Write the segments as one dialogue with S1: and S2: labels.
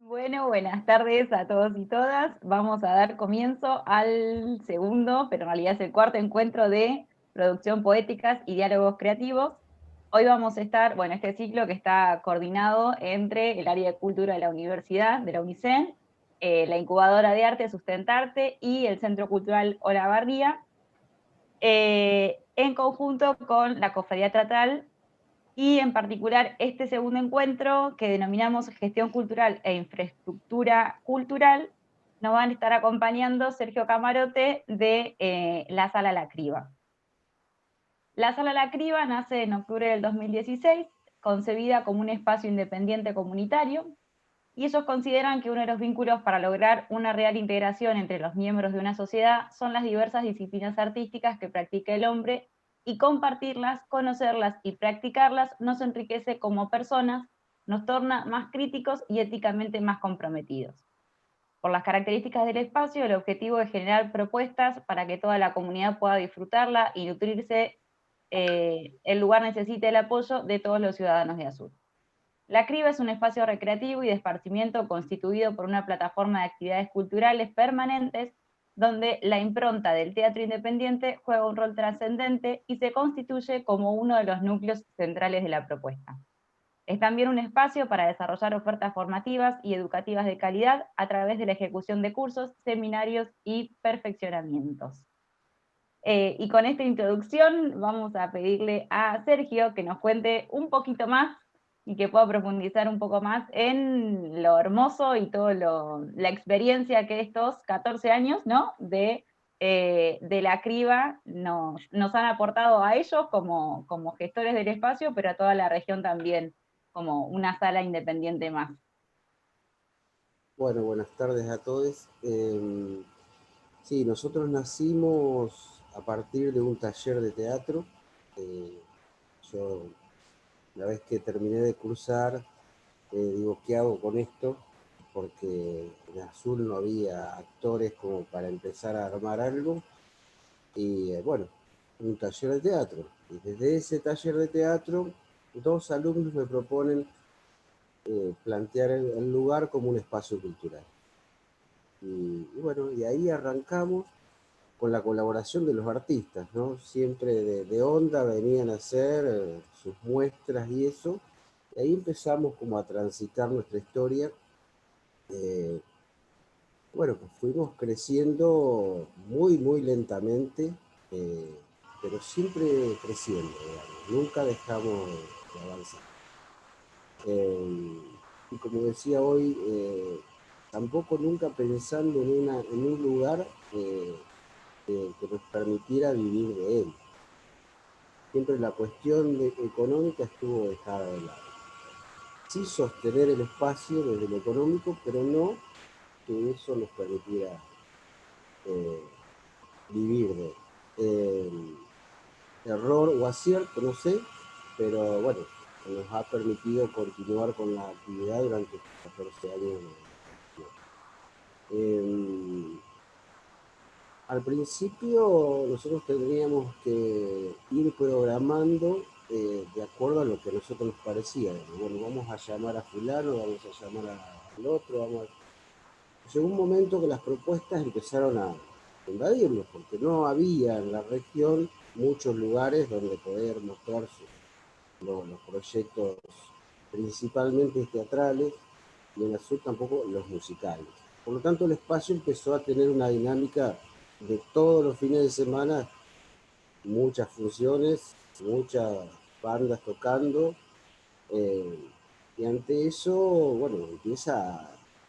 S1: Bueno, buenas tardes a todos y todas. Vamos a dar comienzo al segundo, pero en realidad es el cuarto encuentro de producción poéticas y diálogos creativos. Hoy vamos a estar, bueno, este ciclo que está coordinado entre el área de cultura de la universidad, de la UNICEN, la incubadora de arte Sustentarte y el Centro Cultural Olavarría, en conjunto con la Cofradía Teatral y en particular este segundo encuentro que denominamos Gestión Cultural e Infraestructura Cultural, nos van a estar acompañando Sergio Camarote de la Sala La Criba. La Sala La Criba nace en octubre del 2016, concebida como un espacio independiente comunitario, y ellos consideran que uno de los vínculos para lograr una real integración entre los miembros de una sociedad son las diversas disciplinas artísticas que practica el hombre, y compartirlas, conocerlas y practicarlas nos enriquece como personas, nos torna más críticos y éticamente más comprometidos. Por las características del espacio, el objetivo es generar propuestas para que toda la comunidad pueda disfrutarla y nutrirse. El lugar necesita el apoyo de todos los ciudadanos de Azul. La Criba es un espacio recreativo y de esparcimiento constituido por una plataforma de actividades culturales permanentes donde la impronta del teatro independiente juega un rol trascendente y se constituye como uno de los núcleos centrales de la propuesta. Es también un espacio para desarrollar ofertas formativas y educativas de calidad a través de la ejecución de cursos, seminarios y perfeccionamientos. Y con esta introducción vamos a pedirle a Sergio que nos cuente un poquito más y que pueda profundizar un poco más en lo hermoso y toda la experiencia que estos 14 años, ¿no?, de la Criba nos han aportado a ellos como gestores del espacio, pero a toda la región también, como una sala independiente más.
S2: Bueno, buenas tardes a todos. Sí, nosotros nacimos a partir de un taller de teatro. Eh, yo, la vez que terminé de cursar, digo, ¿qué hago con esto? Porque en Azul no había actores como para empezar a armar algo. Y bueno, un taller de teatro. Y desde ese taller de teatro, dos alumnos me proponen plantear el lugar como un espacio cultural. Y bueno, y ahí arrancamos con la colaboración de los artistas, ¿no? Siempre de onda venían a hacer sus muestras y eso. Y ahí empezamos como a transitar nuestra historia. Eh, bueno, pues fuimos creciendo muy, muy lentamente, eh, pero siempre creciendo, digamos. Nunca dejamos de avanzar. Eh, y como decía hoy, tampoco nunca pensando en un lugar que nos permitiera vivir de él. Siempre la cuestión económica estuvo dejada de lado. Sí sostener el espacio desde lo económico, pero no que eso nos permitiera eh, vivir de él. Error o acierto, no sé, pero bueno, nos ha permitido continuar con la actividad durante 14 años. Eh, Al principio nosotros tendríamos que ir programando de acuerdo a lo que a nosotros nos parecía. Bueno, vamos a llamar a fulano, vamos a llamar al otro, Llegó un momento que las propuestas empezaron a invadirnos, porque no había en la región muchos lugares donde poder mostrarse los proyectos principalmente teatrales, y en el sur tampoco los musicales. Por lo tanto, el espacio empezó a tener una dinámica de todos los fines de semana, muchas funciones, muchas bandas tocando, eh, y ante eso, bueno,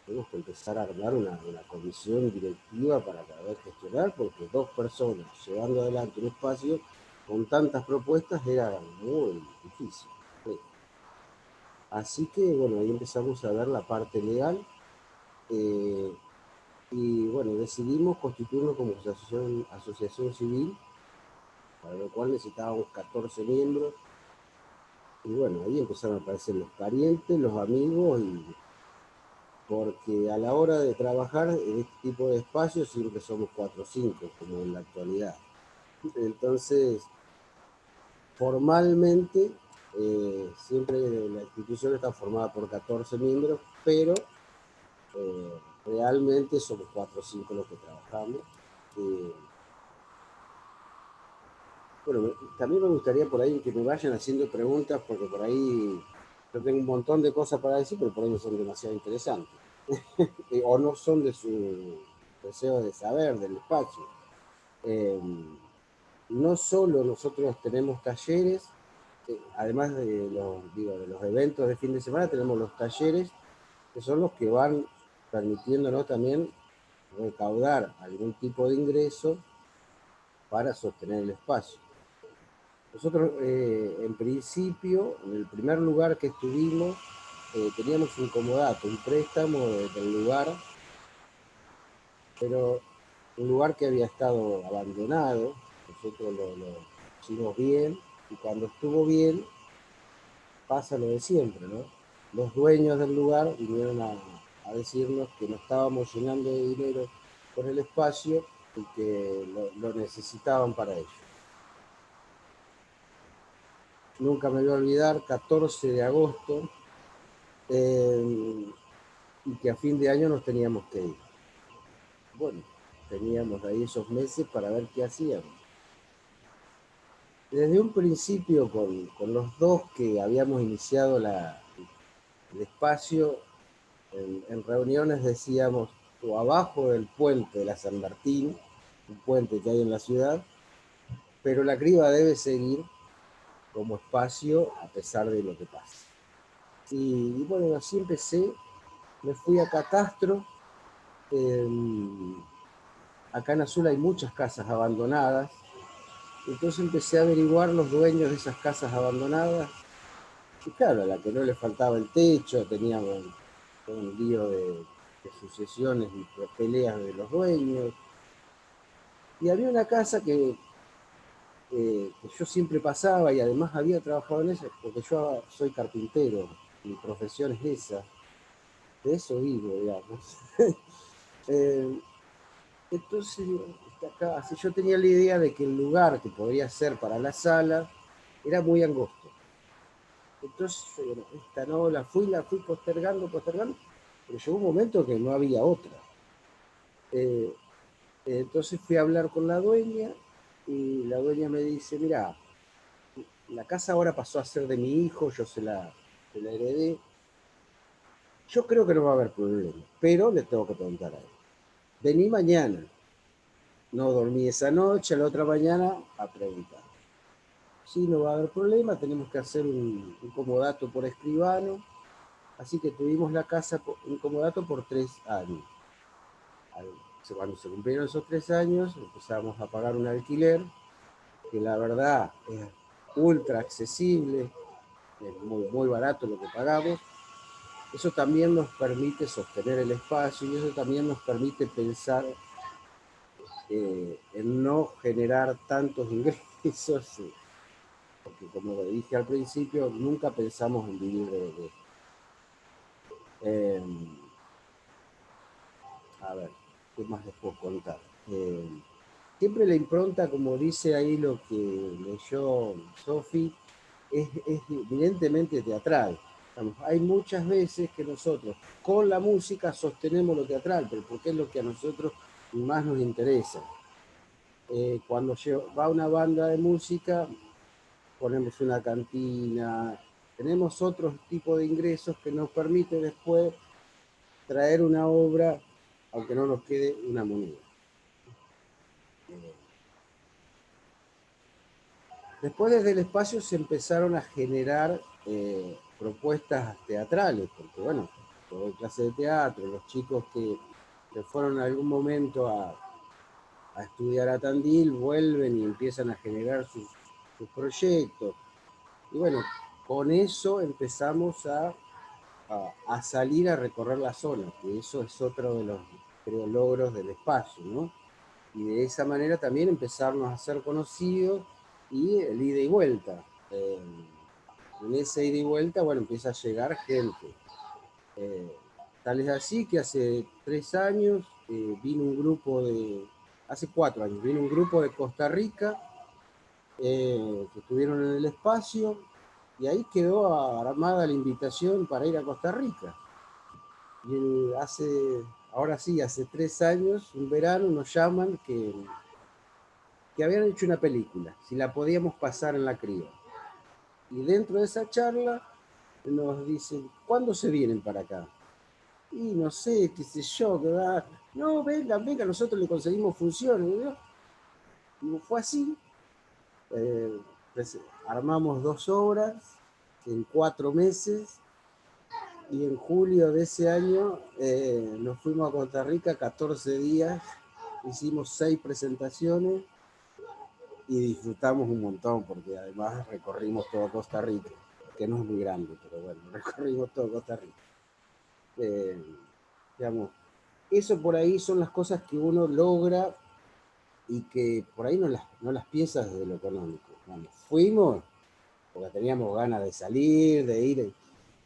S2: tenemos que empezar a armar una comisión directiva para poder gestionar, porque dos personas llevando adelante un espacio con tantas propuestas era muy difícil. Sí. Así que, bueno, ahí empezamos a ver la parte legal. eh, y bueno, decidimos constituirnos como asociación civil, para lo cual necesitábamos 14 miembros. Y bueno, ahí empezaron a aparecer los parientes, los amigos, porque a la hora de trabajar en este tipo de espacios siempre somos 4 o 5, como en la actualidad. Entonces, formalmente, siempre la institución está formada por 14 miembros, pero realmente somos 4 o 5 los que trabajamos. Bueno, también me gustaría por ahí que me vayan haciendo preguntas, porque por ahí yo tengo un montón de cosas para decir, pero por ahí no son demasiado interesantes. O no son de su deseo de saber, del espacio. No solo nosotros tenemos talleres, además de los eventos de fin de semana, tenemos los talleres, que son los que van permitiéndonos también recaudar algún tipo de ingreso para sostener el espacio. Nosotros, en principio, en el primer lugar que estuvimos, teníamos un comodato, un préstamo del lugar, pero un lugar que había estado abandonado. Nosotros lo hicimos bien, y cuando estuvo bien, pasa lo de siempre, ¿no? Los dueños del lugar vinieron a decirnos que no estábamos llenando de dinero por el espacio y que lo necesitaban para ello. Nunca me voy a olvidar, 14 de agosto, y que a fin de año nos teníamos que ir. Bueno, teníamos ahí esos meses para ver qué hacíamos. Desde un principio, con los dos que habíamos iniciado el espacio, en reuniones decíamos, o abajo del puente de la San Martín, un puente que hay en la ciudad, pero la criba debe seguir como espacio a pesar de lo que pase. Y bueno, así empecé, me fui a Catastro. Acá en Azul hay muchas casas abandonadas, entonces empecé a averiguar los dueños de esas casas abandonadas, y claro, a la que no le faltaba el techo, teníamos un lío de sucesiones y peleas de los dueños, y había una casa que yo siempre pasaba y además había trabajado en ella, porque yo soy carpintero, mi profesión es esa, de eso vivo, digamos. Entonces, acá, así yo tenía la idea de que el lugar que podría ser para la sala era muy angosto. Entonces, bueno, esta no, la fui postergando, pero llegó un momento que no había otra. Entonces fui a hablar con la dueña, y la dueña me dice, mira, la casa ahora pasó a ser de mi hijo, yo se la heredé. Yo creo que no va a haber problema, pero le tengo que preguntar a él. Vení mañana. No dormí esa noche, la otra mañana a preguntar. Sí, no va a haber problema, tenemos que hacer un comodato por escribano, así que tuvimos la casa, un comodato por 3 años. Cuando se cumplieron esos 3 años, empezamos a pagar un alquiler, que la verdad es ultra accesible, es muy, muy barato lo que pagamos. Eso también nos permite sostener el espacio, y eso también nos permite pensar en no generar tantos ingresos, porque como dije al principio, nunca pensamos en vivir de esto. A ver, ¿qué más les puedo contar? Siempre la impronta, como dice ahí lo que leyó Sofi, es evidentemente teatral. Hay muchas veces que nosotros con la música sostenemos lo teatral, pero porque es lo que a nosotros más nos interesa. Cuando va una banda de música, ponemos una cantina, tenemos otro tipo de ingresos que nos permite después traer una obra, aunque no nos quede una moneda. Después, desde el espacio se empezaron a generar propuestas teatrales, porque bueno, yo doy clase de teatro, los chicos que fueron en algún momento a estudiar a Tandil vuelven y empiezan a generar sus proyectos. Y bueno, con eso empezamos a salir a recorrer la zona, que eso es otro de los, creo, logros del espacio, ¿no? Y de esa manera también empezarnos a ser conocidos, y el ida y vuelta. En ese ida y vuelta, bueno, empieza a llegar gente. Tal es así que hace 3 años vino un grupo hace 4 años, vino un grupo de Costa Rica, que estuvieron en el espacio, y ahí quedó armada la invitación para ir a Costa Rica. Y ahora sí, hace 3 años, un verano, nos llaman que habían hecho una película, si la podíamos pasar en la criolla. Y dentro de esa charla nos dicen, ¿cuándo se vienen para acá? Y no sé, qué sé yo, que va. No, venga, nosotros le conseguimos funciones. ¿No? Y fue así. Eh, Armamos 2 obras en 4 meses y en julio de ese año nos fuimos a Costa Rica 14 días, hicimos 6 presentaciones y disfrutamos un montón porque además recorrimos todo Costa Rica, que no es muy grande, pero bueno, recorrimos todo Costa Rica. Digamos, eso por ahí son las cosas que uno logra y que por ahí no las piensas desde lo económico. Bueno, fuimos porque teníamos ganas de salir, de ir,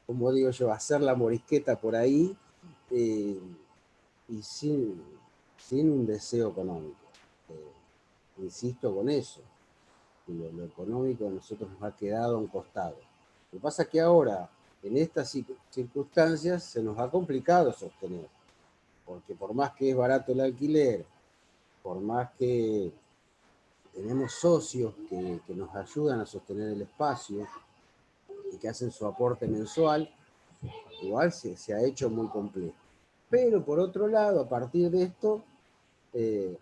S2: como digo yo, a hacer la morisqueta por ahí, eh, y sin un deseo económico. Insisto con eso, que lo económico a nosotros nos ha quedado a un costado. Lo que pasa es que ahora, en estas circunstancias, se nos ha complicado sostener, porque por más que es barato el alquiler, por más que tenemos socios que nos ayudan a sostener el espacio y que hacen su aporte mensual, igual se ha hecho muy complejo. Pero por otro lado, a partir de esto,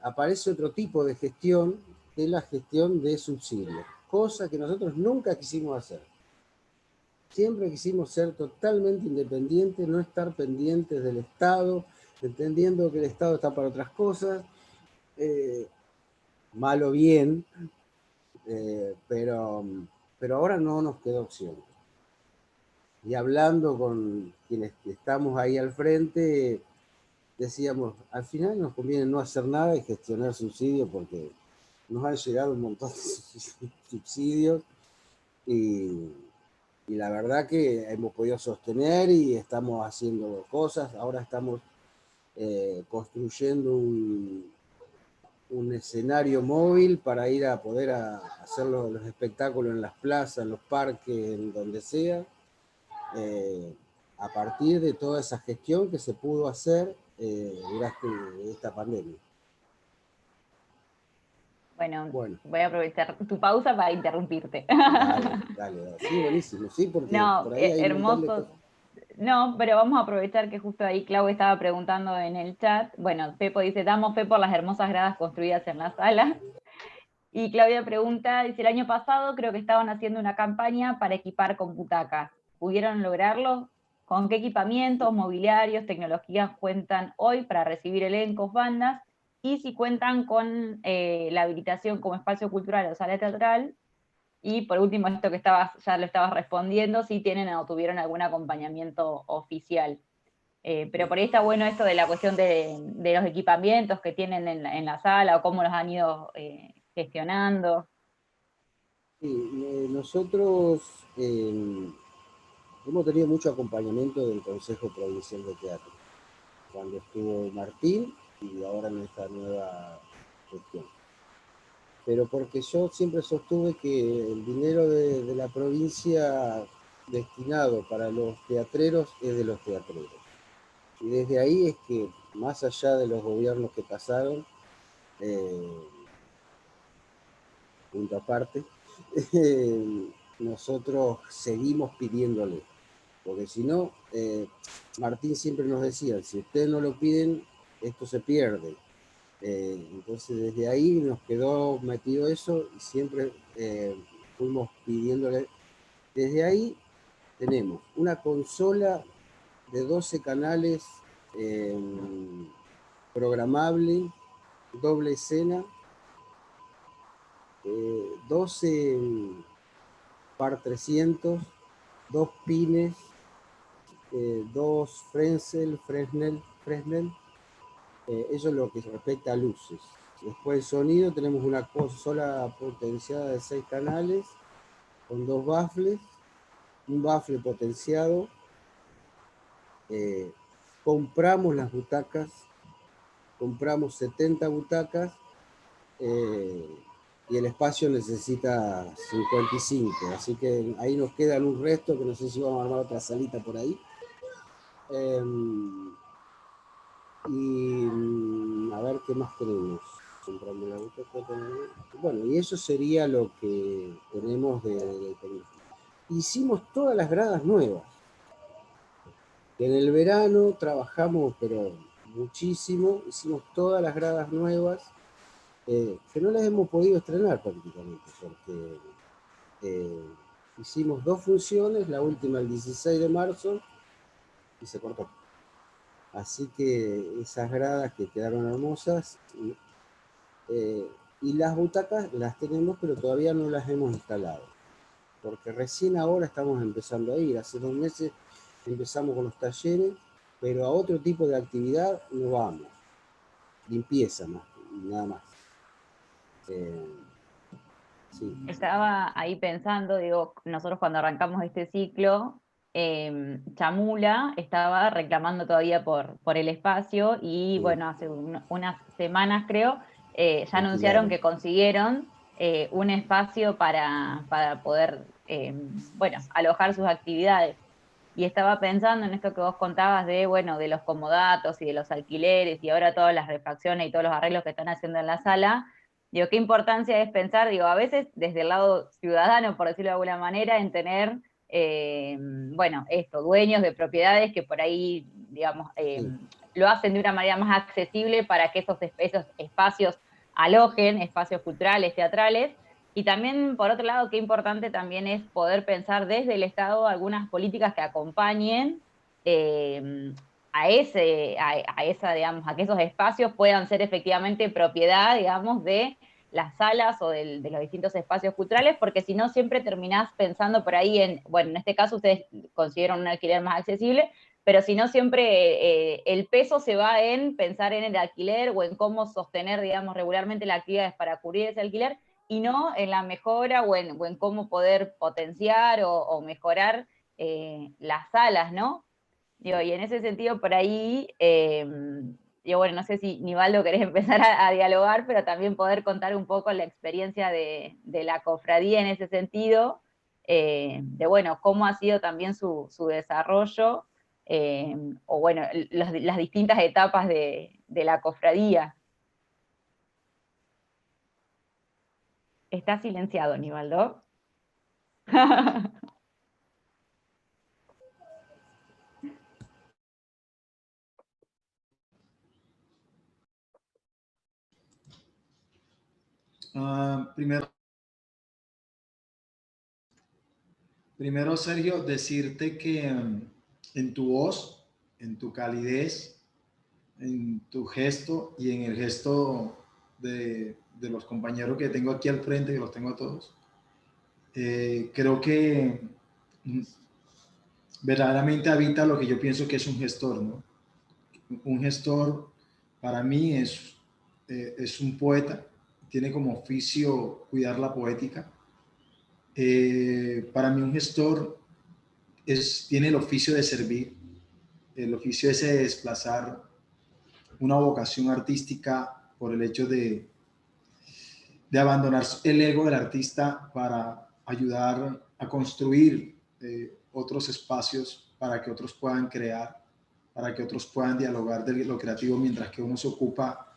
S2: aparece otro tipo de gestión, que es la gestión de subsidios, cosa que nosotros nunca quisimos hacer. Siempre quisimos ser totalmente independientes, no estar pendientes del Estado, entendiendo que el Estado está para otras cosas, mal o bien, pero ahora no nos queda opción. Y hablando con quienes estamos ahí al frente, decíamos, al final nos conviene no hacer nada y gestionar subsidios porque nos han llegado un montón de subsidios y la verdad que hemos podido sostener y estamos haciendo cosas. Ahora estamos construyendo un escenario móvil para ir a poder hacer los espectáculos en las plazas, en los parques, en donde sea, a partir de toda esa gestión que se pudo hacer durante esta pandemia.
S1: Bueno,
S2: Bueno,
S1: voy a aprovechar tu pausa para interrumpirte.
S2: dale. Sí, buenísimo, sí, porque
S1: No,
S2: por ahí hay un montón de
S1: hermoso.
S2: cosas.
S1: No, pero vamos a aprovechar que justo ahí Clau estaba preguntando en el chat. Bueno, Pepo dice, damos fe por las hermosas gradas construidas en la sala. Y Claudia pregunta, dice, el año pasado creo que estaban haciendo una campaña para equipar con butacas. ¿Pudieron lograrlo? ¿Con qué equipamientos, mobiliarios, tecnologías cuentan hoy para recibir elencos, bandas? Y si cuentan con la habilitación como espacio cultural o sala teatral. Y por último, esto que ya lo estabas respondiendo, si tienen o tuvieron algún acompañamiento oficial. Pero por ahí está bueno esto de la cuestión de los equipamientos que tienen en la sala o cómo los han ido gestionando.
S2: Sí, nosotros hemos tenido mucho acompañamiento del Consejo Provincial de Teatro, cuando estuvo Martín y ahora en esta nueva gestión. Pero porque yo siempre sostuve que el dinero de la provincia destinado para los teatreros es de los teatreros. Y desde ahí es que, más allá de los gobiernos que pasaron, eh, punto aparte, nosotros seguimos pidiéndole. Porque si no, Martín siempre nos decía, si ustedes no lo piden, esto se pierde. Entonces desde ahí nos quedó metido eso y siempre fuimos pidiéndole. Desde ahí tenemos una consola de 12 canales programable, doble escena, 12 par 300, 2 pines, 2 Fresnel, eso es lo que respecta a luces. Después el sonido, tenemos una consola potenciada de 6 canales, con 2 baffles, un baffle potenciado. Compramos las butacas, compramos 70 butacas, y el espacio necesita 55, así que ahí nos quedan un resto, que no sé si vamos a armar otra salita por ahí, Y a ver qué más tenemos. Comprarme la butaca. Bueno, y eso sería lo que tenemos de tecnología. Hicimos todas las gradas nuevas. En el verano trabajamos, pero muchísimo, hicimos todas las gradas nuevas, que no las hemos podido estrenar prácticamente, porque hicimos 2 funciones, la última el 16 de marzo, y se cortó. Así que esas gradas que quedaron hermosas, y las butacas las tenemos, pero todavía no las hemos instalado, porque recién ahora estamos empezando a ir. Hace 2 meses empezamos con los talleres, pero a otro tipo de actividad no vamos. Limpieza más, nada más. Sí.
S1: Estaba ahí pensando, digo, nosotros cuando arrancamos este ciclo, Chamula estaba reclamando todavía por el espacio y
S2: Sí.
S1: bueno, hace unas semanas creo, ya anunciaron
S2: Alquilaron.
S1: que consiguieron un espacio para poder, bueno, alojar sus actividades. Y estaba pensando en esto que vos contabas de, bueno, de los comodatos y de los alquileres y ahora todas las refacciones y todos los arreglos que están haciendo en la sala. Digo, qué importancia es pensar, digo, a veces desde el lado ciudadano, por decirlo de alguna manera, en tener, bueno, esto, dueños de propiedades que por ahí, digamos,
S2: Sí.
S1: lo hacen de una manera más accesible para que esos espacios alojen, espacios culturales, teatrales, y también, por otro lado, qué importante también es poder pensar desde el Estado algunas políticas que acompañen digamos, a que esos espacios puedan ser efectivamente propiedad, digamos, de las salas o de los distintos espacios culturales, porque si no siempre terminás pensando por ahí en, bueno, en este caso ustedes consiguieron un alquiler más accesible, pero si no siempre el peso se va en pensar en el alquiler o en cómo sostener, digamos, regularmente las actividades para cubrir ese alquiler, y no en la mejora o en cómo poder potenciar o mejorar las salas, ¿no? Digo, y en ese sentido, por ahí, yo bueno, no sé si Nivaldo querés empezar a dialogar, pero también poder contar un poco la experiencia de la cofradía en ese sentido, de bueno, cómo ha sido también su desarrollo, o bueno, las distintas etapas de la cofradía. Está silenciado, Nivaldo.
S3: Primero, Sergio, decirte que en tu voz, en tu calidez, en tu gesto y en el gesto de los compañeros que tengo aquí al frente, que los tengo a todos, creo que verdaderamente habita lo que yo pienso que es un gestor, ¿no? Un gestor para mí es un poeta, tiene como oficio cuidar la poética. Para mí un gestor tiene el oficio de servir, el oficio ese de desplazar una vocación artística por el hecho de abandonar el ego del artista para ayudar a construir otros espacios para que otros puedan crear, para que otros puedan dialogar de lo creativo mientras que uno se ocupa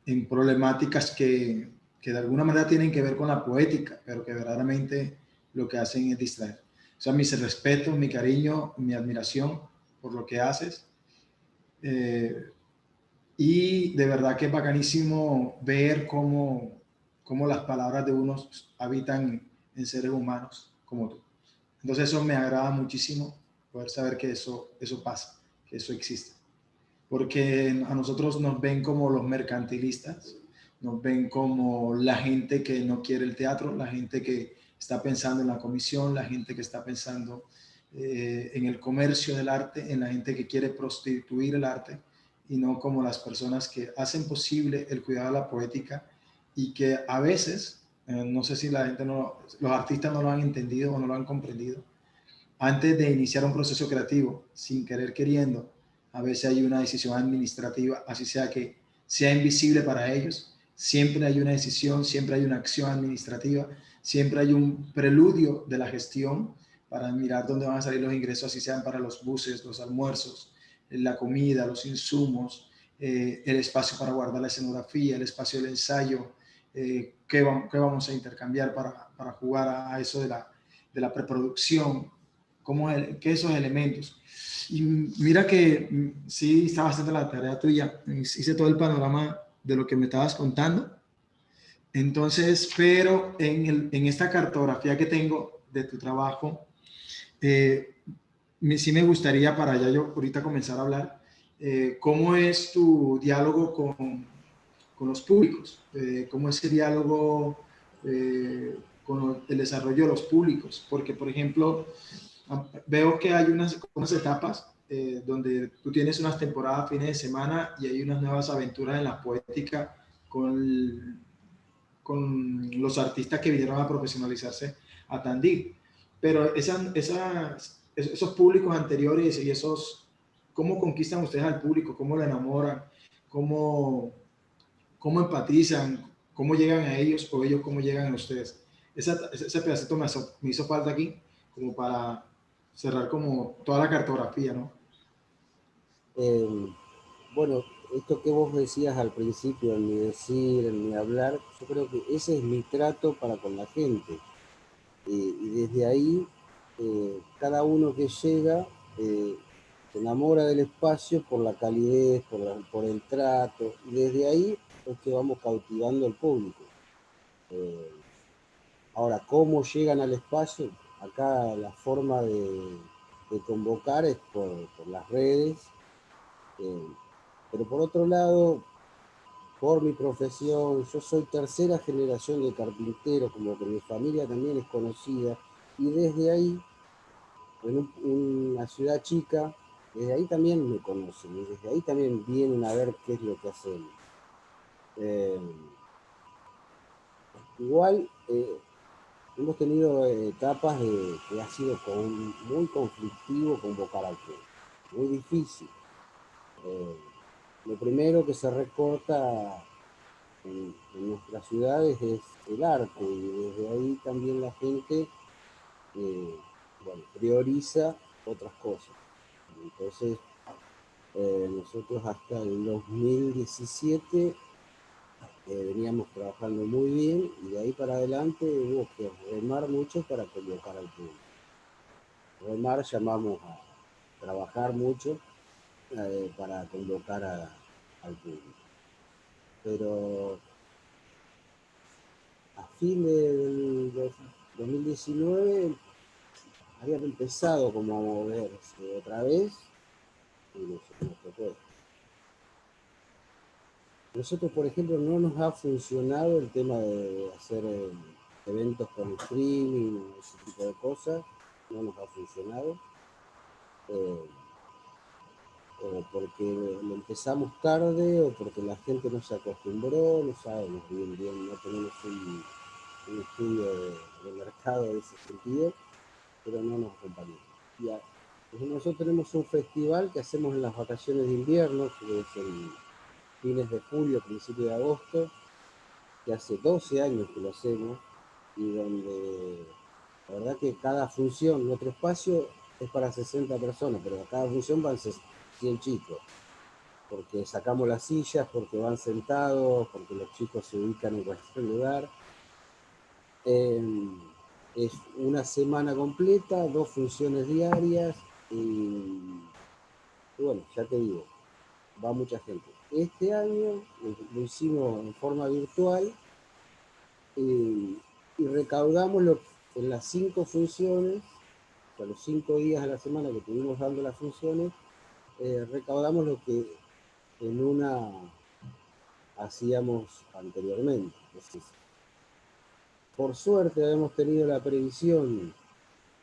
S3: en problemáticas que de alguna manera tienen que ver con la poética, pero que verdaderamente lo que hacen es distraer. O sea, mi respeto, mi cariño, mi admiración por lo que haces. Y de verdad que es bacanísimo ver cómo las palabras de unos habitan en seres humanos como tú. Entonces eso me agrada muchísimo, poder saber que eso pasa, que eso existe. Porque a nosotros nos ven como los mercantilistas, nos ven como la gente que no quiere el teatro, la gente que está pensando en la comisión, la gente que está pensando en el comercio del arte, en la gente que quiere prostituir el arte, y no como las personas que hacen posible el cuidado de la poética y que a veces, no sé si la gente los artistas no lo han entendido o no lo han comprendido, antes de iniciar un proceso creativo, sin querer queriendo, a veces hay una decisión administrativa, así sea que sea invisible para ellos, siempre hay una decisión, siempre hay una acción administrativa, siempre hay un preludio de la gestión para mirar dónde van a salir los ingresos, así sean para los buses, los almuerzos, la comida, los insumos, el espacio para guardar la escenografía, el espacio del ensayo, qué vamos a intercambiar para jugar a eso de la preproducción, qué esos elementos. Y mira que sí, estaba haciendo la tarea tuya, hice todo el panorama de lo que me estabas contando. Entonces, pero en esta cartografía que tengo de tu trabajo, sí me gustaría, para ya yo ahorita comenzar a hablar, cómo es tu diálogo con los públicos, cómo es el diálogo con el desarrollo de los públicos, porque por ejemplo, veo que hay unas etapas donde tú tienes unas temporadas fines de semana y hay unas nuevas aventuras en la poética con los artistas que vinieron a profesionalizarse a Tandil. Pero esos públicos anteriores y ¿cómo conquistan ustedes al público? ¿Cómo lo enamoran? ¿Cómo empatizan? ¿Cómo llegan a ellos o ellos cómo llegan a ustedes? Ese pedacito me hizo falta aquí como para cerrar como toda la cartografía, ¿no?
S2: Bueno, esto que vos decías al principio, en mi decir, en mi hablar, yo creo que ese es mi trato para con la gente. Y desde ahí, cada uno que llega se enamora del espacio por la calidez, por el trato, y desde ahí es que vamos cautivando al público. Ahora, ¿cómo llegan al espacio? Acá la forma de convocar es por las redes, pero por otro lado, por mi profesión, yo soy tercera generación de carpintero, como que mi familia también es conocida, y desde ahí, en una ciudad chica, desde ahí también me conocen, y desde ahí también vienen a ver qué es lo que hacemos. Igual, hemos tenido etapas que ha sido muy conflictivo convocar al público, muy difícil. Lo primero que se recorta en nuestras ciudades es el arte, y desde ahí también la gente prioriza otras cosas. Entonces, nosotros hasta el 2017 veníamos trabajando muy bien, y de ahí para adelante hubo que remar mucho para convocar al público. Remar llamamos a trabajar mucho para convocar al público. Pero a fin del 2019 habían empezado como a moverse otra vez y nos tocó. Nosotros, por ejemplo, no nos ha funcionado el tema de hacer eventos con streaming, ese tipo de cosas, no nos ha funcionado. O porque lo empezamos tarde, o porque la gente no se acostumbró, no sabemos bien, no tenemos un estudio de mercado en ese sentido, pero no nos acompañó. Nosotros tenemos un festival que hacemos en las vacaciones de invierno, que es en fines de julio, principios de agosto, que hace 12 años que lo hacemos, y donde la verdad que cada función, nuestro espacio es para 60 personas, pero a cada función van 100 chicos, porque sacamos las sillas, porque van sentados, porque los chicos se ubican en cualquier lugar. Es una semana completa, 2 funciones diarias, y bueno, ya te digo, va mucha gente. Este año lo hicimos en forma virtual, y recaudamos en las 5 funciones, o sea, los 5 días a la semana que estuvimos dando las funciones, recaudamos lo que en una hacíamos anteriormente. Entonces, por suerte habíamos tenido la previsión,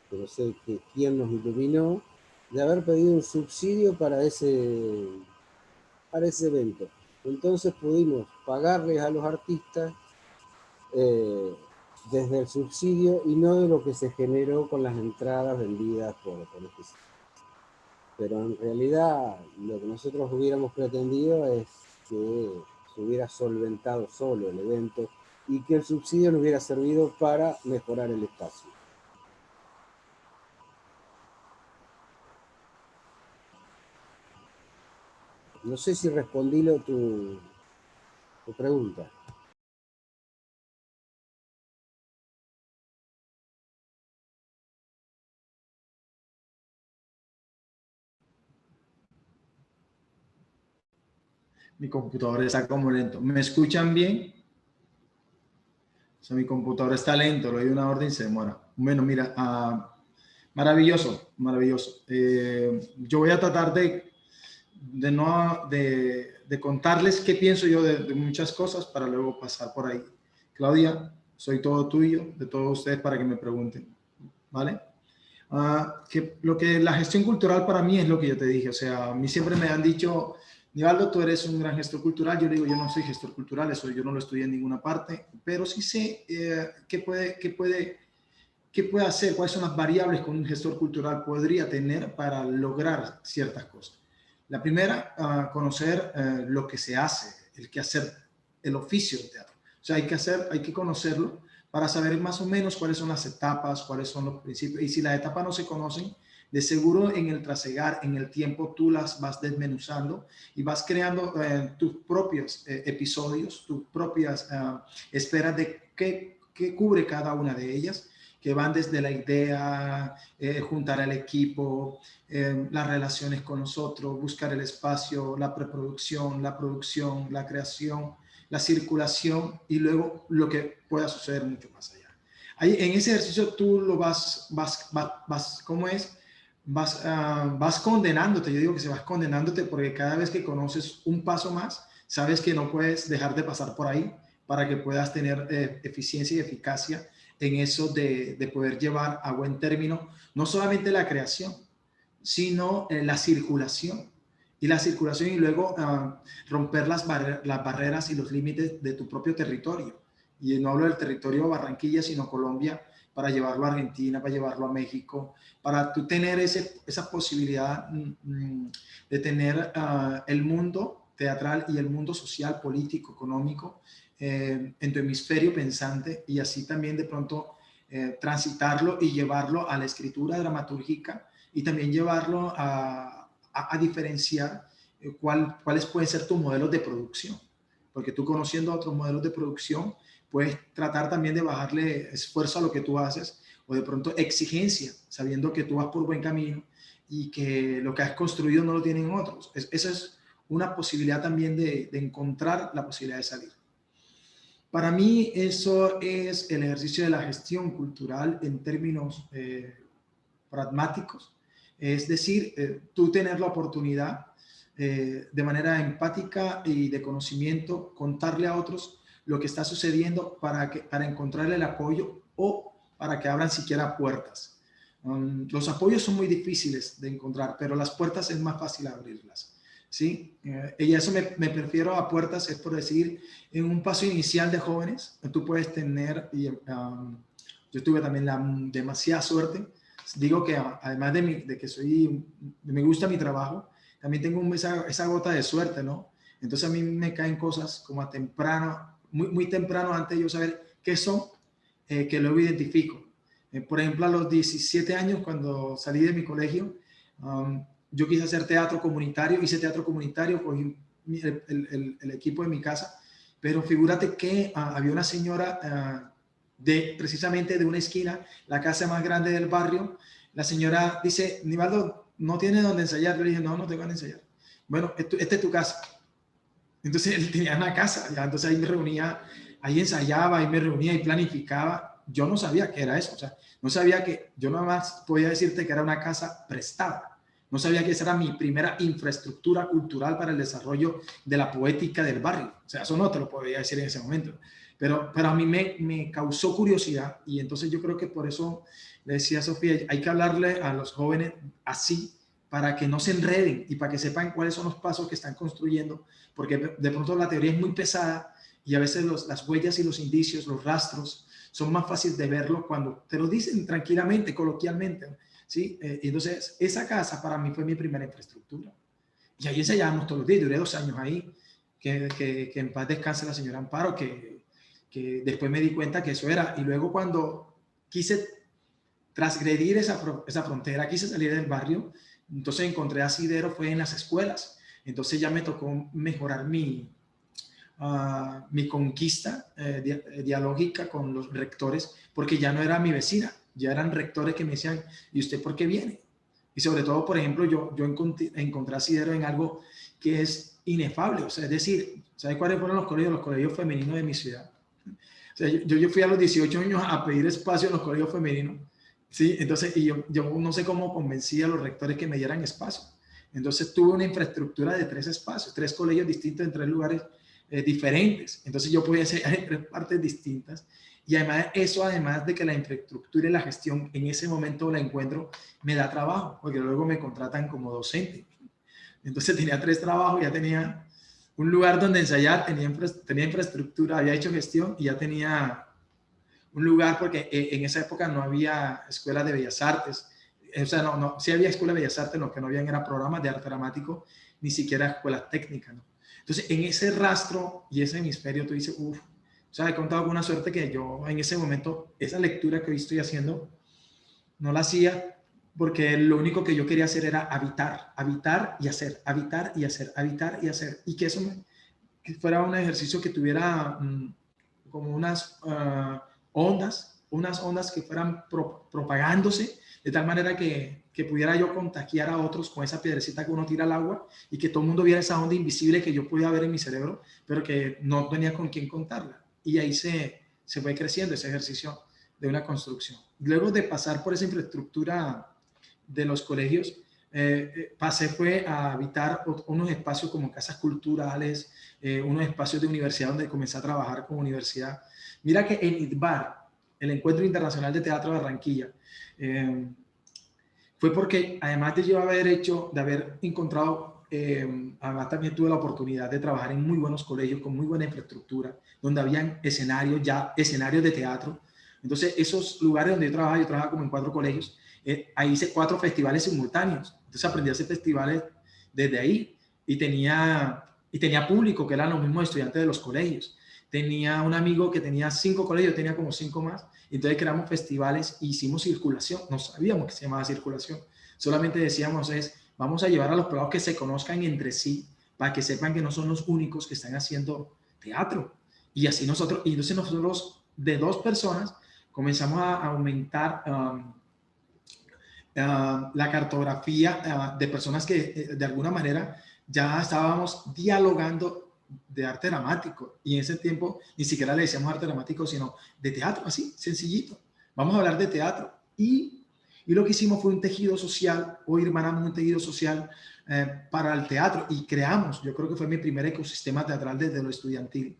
S2: que no sé quién nos iluminó, de haber pedido un subsidio para ese evento. Entonces pudimos pagarles a los artistas desde el subsidio y no de lo que se generó con las entradas vendidas por este sitio. Pero en realidad lo que nosotros hubiéramos pretendido es que se hubiera solventado solo el evento y que el subsidio nos hubiera servido para mejorar el espacio. No sé si respondí tu pregunta.
S3: Mi computador está como lento. ¿Me escuchan bien? O sea, mi computador está lento, le doy una orden y se demora. Bueno, mira, maravilloso, maravilloso. Yo voy a tratar de contarles qué pienso yo de muchas cosas para luego pasar por ahí. Claudia, soy todo tuyo, de todos ustedes para que me pregunten, ¿vale? Que lo que la gestión cultural para mí es lo que yo te dije, o sea, a mí siempre me han dicho, Nivaldo, tú eres un gran gestor cultural. Yo le digo, yo no soy gestor cultural, eso yo no lo estudié en ninguna parte, pero sí sé qué puede hacer, cuáles son las variables que un gestor cultural podría tener para lograr ciertas cosas. La primera, conocer lo que se hace, el quehacer, el oficio del teatro. O sea, hay que conocerlo para saber más o menos cuáles son las etapas, cuáles son los principios. Y si las etapas no se conocen, de seguro en el trasegar, en el tiempo, tú las vas desmenuzando y vas creando tus propios episodios, tus propias esferas de qué cubre cada una de ellas, que van desde la idea, juntar al equipo, las relaciones con nosotros, buscar el espacio, la preproducción, la producción, la creación, la circulación y luego lo que pueda suceder mucho más allá. Ahí, en ese ejercicio tú lo ¿cómo es? Vas condenándote. Yo digo que se vas condenándote porque cada vez que conoces un paso más, sabes que no puedes dejar de pasar por ahí para que puedas tener eficiencia y eficacia en eso de poder llevar a buen término no solamente la creación, sino la circulación. Y la circulación y luego romper las barreras y los límites de tu propio territorio. Y no hablo del territorio Barranquilla, sino Colombia, para llevarlo a Argentina, para llevarlo a México, para tú tener esa posibilidad de tener el mundo teatral y el mundo social, político, económico, en tu hemisferio pensante, y así también de pronto transitarlo y llevarlo a la escritura dramatúrgica y también llevarlo a diferenciar cuáles pueden ser tus modelos de producción. Porque tú, conociendo otros modelos de producción, puedes tratar también de bajarle esfuerzo a lo que tú haces, o de pronto exigencia, sabiendo que tú vas por buen camino y que lo que has construido no lo tienen otros. Esa es una posibilidad también de encontrar la posibilidad de salir. Para mí eso es el ejercicio de la gestión cultural en términos pragmáticos. Es decir, tú tener la oportunidad de manera empática y de conocimiento, contarle a otros lo que está sucediendo para encontrarle el apoyo o para que abran siquiera puertas. Los apoyos son muy difíciles de encontrar, pero las puertas es más fácil abrirlas. ¿Sí? Y eso me prefiero a puertas, es por decir, en un paso inicial de jóvenes, tú puedes tener, yo tuve también la demasiada suerte. Digo que además de que me gusta mi trabajo, también tengo esa gota de suerte, ¿no? Entonces a mí me caen cosas como a temprano, muy temprano, antes de yo saber qué son, que luego identifico. Por ejemplo, a los 17 años, cuando salí de mi colegio, yo quise hacer teatro comunitario, hice teatro comunitario, cogí el equipo de mi casa, pero figúrate que había una señora precisamente de una esquina, la casa más grande del barrio. La señora dice, Nivaldo, ¿no tiene dónde ensayar? Yo le dije, no tengo dónde ensayar. Bueno, esta es tu casa. Entonces él tenía una casa, ya, entonces ahí me reunía, ahí ensayaba, ahí me reunía y planificaba. Yo no sabía qué era eso, o sea, no sabía que, yo nada más podía decirte que era una casa prestada. No sabía que esa era mi primera infraestructura cultural para el desarrollo de la poética del barrio. O sea, eso no te lo podía decir en ese momento. Pero a mí me causó curiosidad, y entonces yo creo que por eso le decía a Sofía, hay que hablarle a los jóvenes así, para que no se enreden y para que sepan cuáles son los pasos que están construyendo, porque de pronto la teoría es muy pesada y a veces las huellas y los indicios, los rastros, son más fáciles de verlo cuando te lo dicen tranquilamente, coloquialmente, ¿sí? Entonces, esa casa para mí fue mi primera infraestructura. Y ahí ensayábamos todos los días, duré 2 años ahí, que en paz descanse la señora Amparo, que después me di cuenta que eso era. Y luego cuando quise transgredir esa frontera, quise salir del barrio, entonces encontré asidero, fue en las escuelas. Entonces ya me tocó mejorar mi conquista dialógica con los rectores, porque ya no era mi vecina, ya eran rectores que me decían, ¿y usted por qué viene? Y sobre todo, por ejemplo, yo encontré asidero en algo que es inefable, o sea, es decir, ¿sabe cuáles fueron los colegios? Los colegios femeninos de mi ciudad. O sea, yo fui a los 18 años a pedir espacio en los colegios femeninos, ¿sí? Entonces, y yo no sé cómo convencí a los rectores que me dieran espacio. Entonces, tuve una infraestructura de 3 espacios, 3 colegios distintos en 3 lugares diferentes. Entonces, yo podía enseñar en 3 partes distintas. Y además, eso, además de que la infraestructura y la gestión en ese momento la encuentro, me da trabajo, porque luego me contratan como docente. Entonces, tenía 3 trabajos, ya tenía un lugar donde ensayar, tenía infraestructura, había hecho gestión y ya tenía un lugar, porque en esa época no había escuela de bellas artes. O sea, sí había escuela de bellas artes, lo que no habían era programas de arte dramático, ni siquiera escuelas técnicas, ¿no? Entonces, en ese rastro y ese hemisferio, tú dices, uff, o sea, he contado con una suerte que yo en ese momento, esa lectura que hoy estoy haciendo, no la hacía porque lo único que yo quería hacer era habitar y hacer, habitar y hacer, habitar y hacer. Y que eso que fuera un ejercicio que tuviera como unas ondas que fueran propagándose de tal manera que pudiera yo contagiar a otros con esa piedrecita que uno tira al agua y que todo el mundo viera esa onda invisible que yo podía ver en mi cerebro, pero que no tenía con quién contarla. Y ahí se fue creciendo ese ejercicio de una construcción. Luego de pasar por esa infraestructura de los colegios, pasé fue a habitar unos espacios como casas culturales, unos espacios de universidad donde comencé a trabajar como universidad. Mira que en ITBAR, el Encuentro Internacional de Teatro de Barranquilla, fue porque además de yo de haber encontrado, además también tuve la oportunidad de trabajar en muy buenos colegios con muy buena infraestructura, donde habían escenarios de teatro. Entonces, esos lugares donde yo trabajaba como en 4 colegios, ahí hice 4 festivales simultáneos. Entonces aprendí a hacer festivales desde ahí y tenía público que eran los mismos estudiantes de los colegios. Tenía un amigo que tenía 5 colegios, tenía como 5 más. Entonces creamos festivales e hicimos circulación. No sabíamos que se llamaba circulación. Solamente decíamos vamos a llevar a los pelados que se conozcan entre sí para que sepan que no son los únicos que están haciendo teatro. Y así entonces nosotros de 2 personas comenzamos a aumentar la cartografía de personas que de alguna manera ya estábamos dialogando de arte dramático, y en ese tiempo ni siquiera le decíamos arte dramático, sino de teatro, así, sencillito. Vamos a hablar de teatro. Y lo que hicimos fue un tejido social, hoy hermanamos un tejido social para el teatro, y creamos, yo creo que fue mi primer ecosistema teatral desde lo estudiantil,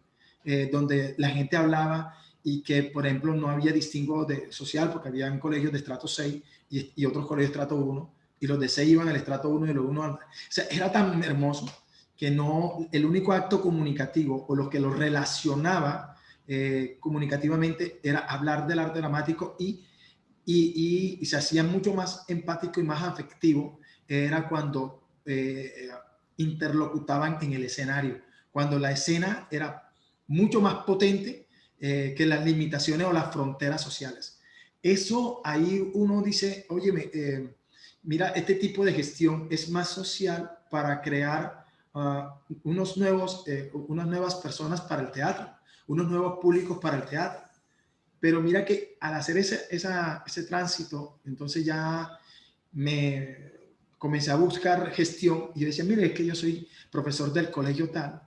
S3: donde la gente hablaba y que, por ejemplo, no había distingo social, porque había colegios de estrato 6 y otros colegios de estrato 1, y los de 6 iban al estrato 1 y los 1 al... O sea, era tan hermoso que no, el único acto comunicativo o lo que lo relacionaba comunicativamente era hablar del arte dramático, y se hacía mucho más empático y más afectivo era cuando interlocutaban en el escenario, cuando la escena era mucho más potente que las limitaciones o las fronteras sociales. Eso ahí uno dice, oye, mira, este tipo de gestión es más social para crear unas nuevas personas para el teatro, unos nuevos públicos para el teatro. Pero mira que al hacer ese tránsito, entonces ya me comencé a buscar gestión, y yo decía, mire, es que yo soy profesor del colegio tal.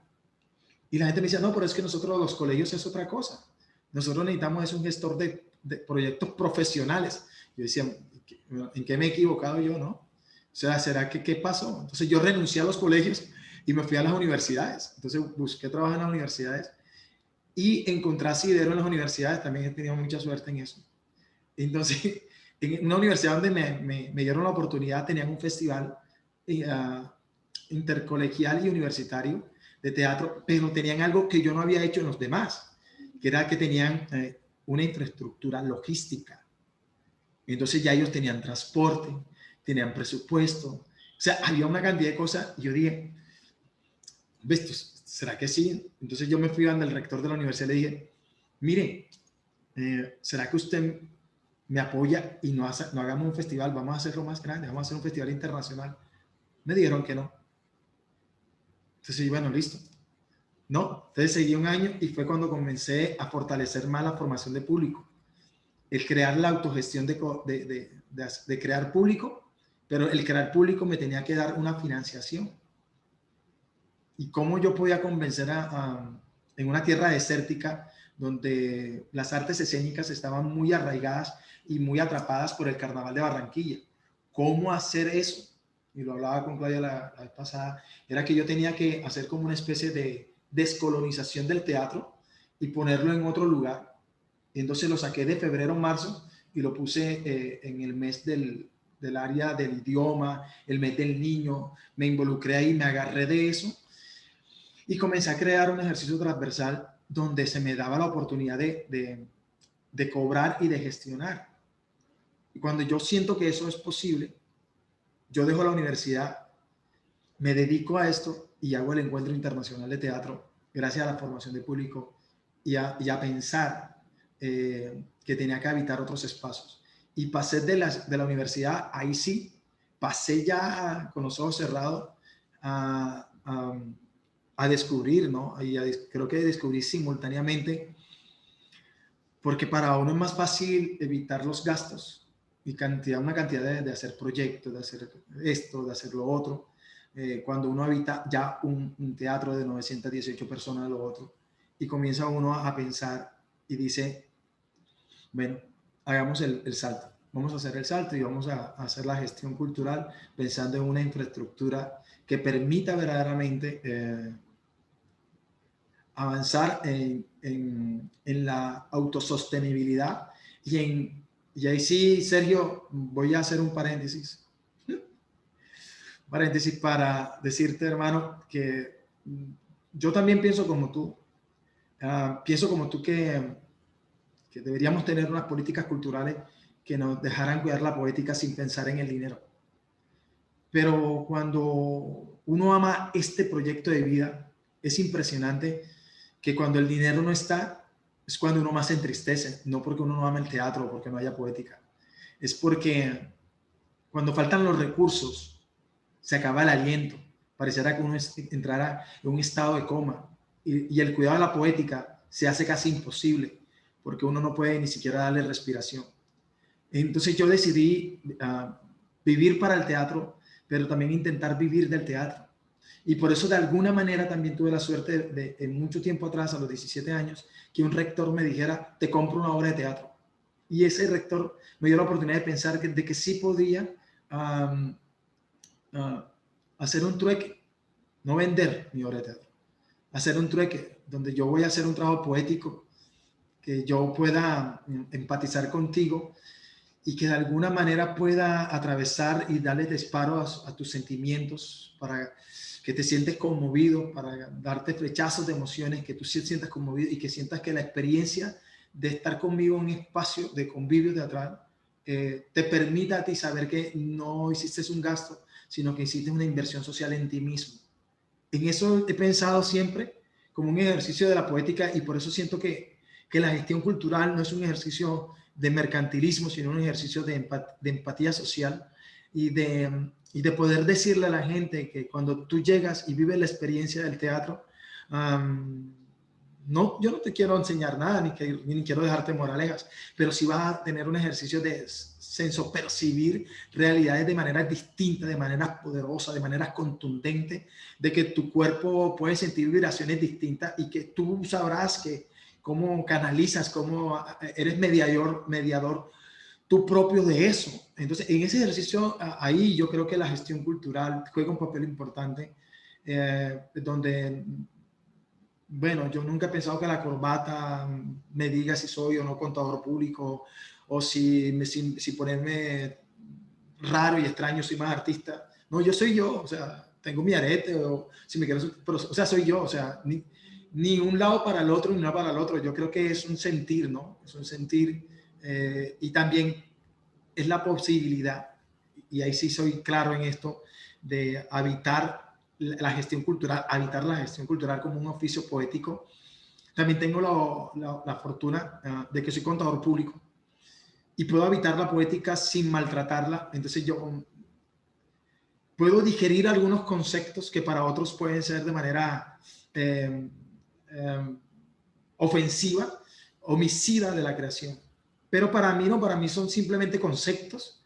S3: Y la gente me decía, no, pero es que nosotros los colegios es otra cosa. Nosotros necesitamos un gestor de proyectos profesionales. Yo decía, ¿en qué me he equivocado yo, no? O sea, ¿será que qué pasó? Entonces yo renuncié a los colegios y me fui a las universidades. Entonces busqué trabajo en las universidades y encontré asidero en las universidades. También he tenido mucha suerte en eso. Entonces, en una universidad donde me dieron la oportunidad, tenían un festival intercolegial y universitario de teatro, pero tenían algo que yo no había hecho en los demás, que era que tenían una infraestructura logística. Entonces ya ellos tenían transporte, tenían presupuesto, o sea, había una cantidad de cosas, y yo dije, ¿ves? ¿Será que sí? Entonces yo me fui donde el rector de la universidad, le dije, mire, ¿será que usted me apoya y no hagamos un festival? Vamos a hacerlo más grande, vamos a hacer un festival internacional. Me dijeron que no. Entonces, bueno, listo. No, entonces seguí un año y fue cuando comencé a fortalecer más la formación de público. El crear la autogestión de crear público, pero el crear público me tenía que dar una financiación. Y cómo yo podía convencer en una tierra desértica donde las artes escénicas estaban muy arraigadas y muy atrapadas por el Carnaval de Barranquilla. ¿Cómo hacer eso? Y lo hablaba con Claudia la vez pasada, era que yo tenía que hacer como una especie de descolonización del teatro y ponerlo en otro lugar. Y entonces lo saqué de febrero a marzo y lo puse en el mes del área del idioma, el mes del niño. Me involucré ahí, me agarré de eso y comencé a crear un ejercicio transversal donde se me daba la oportunidad de cobrar y de gestionar. Y cuando yo siento que eso es posible, yo dejo la universidad, me dedico a esto y hago el Encuentro Internacional de Teatro gracias a la formación de público y a pensar que tenía que habitar otros espacios. Y pasé de la universidad, ahí sí, pasé ya con los ojos cerrados a descubrir, ¿no? Creo que descubrí simultáneamente, porque para uno es más fácil evitar los gastos y una cantidad de hacer proyectos, de hacer esto, de hacer lo otro. Cuando uno habita ya un teatro de 918 personas, lo otro, y comienza uno a pensar y dice, bueno, hagamos el salto. Vamos a hacer el salto y vamos a hacer la gestión cultural pensando en una infraestructura que permita verdaderamente avanzar en la autosostenibilidad y ahí sí, Sergio, voy a hacer un paréntesis para decirte, hermano, que yo también pienso como tú. Pienso como tú que deberíamos tener unas políticas culturales que nos dejaran cuidar la poética sin pensar en el dinero. Pero cuando uno ama este proyecto de vida, es impresionante que cuando el dinero no está, es cuando uno más se entristece, no porque uno no ama el teatro o porque no haya poética. Es porque cuando faltan los recursos, se acaba el aliento. Pareciera que uno entrara en un estado de coma y el cuidado de la poética se hace casi imposible porque uno no puede ni siquiera darle respiración. Entonces yo decidí vivir para el teatro, pero también intentar vivir del teatro. Y por eso de alguna manera también tuve la suerte de mucho tiempo atrás, a los 17 años, que un rector me dijera, te compro una obra de teatro. Y ese rector me dio la oportunidad de pensar de que sí podía hacer un trueque, no vender mi obra de teatro, hacer un trueque donde yo voy a hacer un trabajo poético, que yo pueda empatizar contigo y que de alguna manera pueda atravesar y darle disparo a tus sentimientos para que te sientes conmovido, para darte flechazos de emociones, que tú sientas conmovido y que sientas que la experiencia de estar conmigo en un espacio de convivio teatral te permita a ti saber que no hiciste un gasto, sino que hiciste una inversión social en ti mismo. En eso he pensado siempre como un ejercicio de la poética y por eso siento que la gestión cultural no es un ejercicio de mercantilismo, sino un ejercicio de empatía social y de poder decirle a la gente que cuando tú llegas y vives la experiencia del teatro, no, yo no te quiero enseñar nada, ni quiero dejarte moralejas, pero sí vas a tener un ejercicio de senso percibir realidades de manera distinta, de manera poderosa, de manera contundente, de que tu cuerpo puede sentir vibraciones distintas y que tú sabrás cómo canalizas, cómo eres mediador tú propio de eso. Entonces, en ese ejercicio, ahí yo creo que la gestión cultural juega un papel importante, donde... Bueno, yo nunca he pensado que la corbata me diga si soy o no contador público o si ponerme raro y extraño soy más artista. No, yo soy yo, o sea, tengo mi arete o si me quiero, pero, o sea, soy yo, o sea, ni un lado para el otro ni un lado para el otro. Yo creo que es un sentir, ¿no? Es un sentir y también es la posibilidad, y ahí sí soy claro en esto, de habitar la gestión cultural, habitar la gestión cultural como un oficio poético. También tengo la fortuna de que soy contador público y puedo habitar la poética sin maltratarla. Entonces yo puedo digerir algunos conceptos que para otros pueden ser de manera eh, ofensiva, homicida de la creación. Pero para mí no, para mí son simplemente conceptos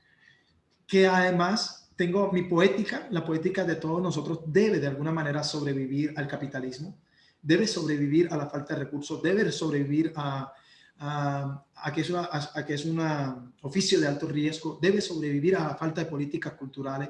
S3: que además tengo mi poética, la poética de todos nosotros debe de alguna manera sobrevivir al capitalismo, debe sobrevivir a la falta de recursos, debe sobrevivir a que es un oficio de alto riesgo, debe sobrevivir a la falta de políticas culturales.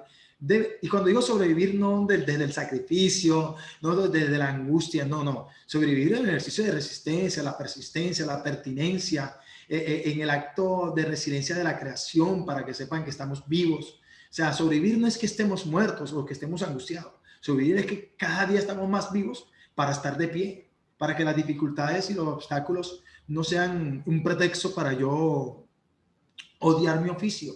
S3: Y cuando digo sobrevivir, no desde el sacrificio, no desde la angustia, no. Sobrevivir en el ejercicio de resistencia, la persistencia, la pertinencia, en el acto de resiliencia de la creación para que sepan que estamos vivos. O sea, sobrevivir no es que estemos muertos o que estemos angustiados. Sobrevivir es que cada día estamos más vivos para estar de pie, para que las dificultades y los obstáculos no sean un pretexto para yo odiar mi oficio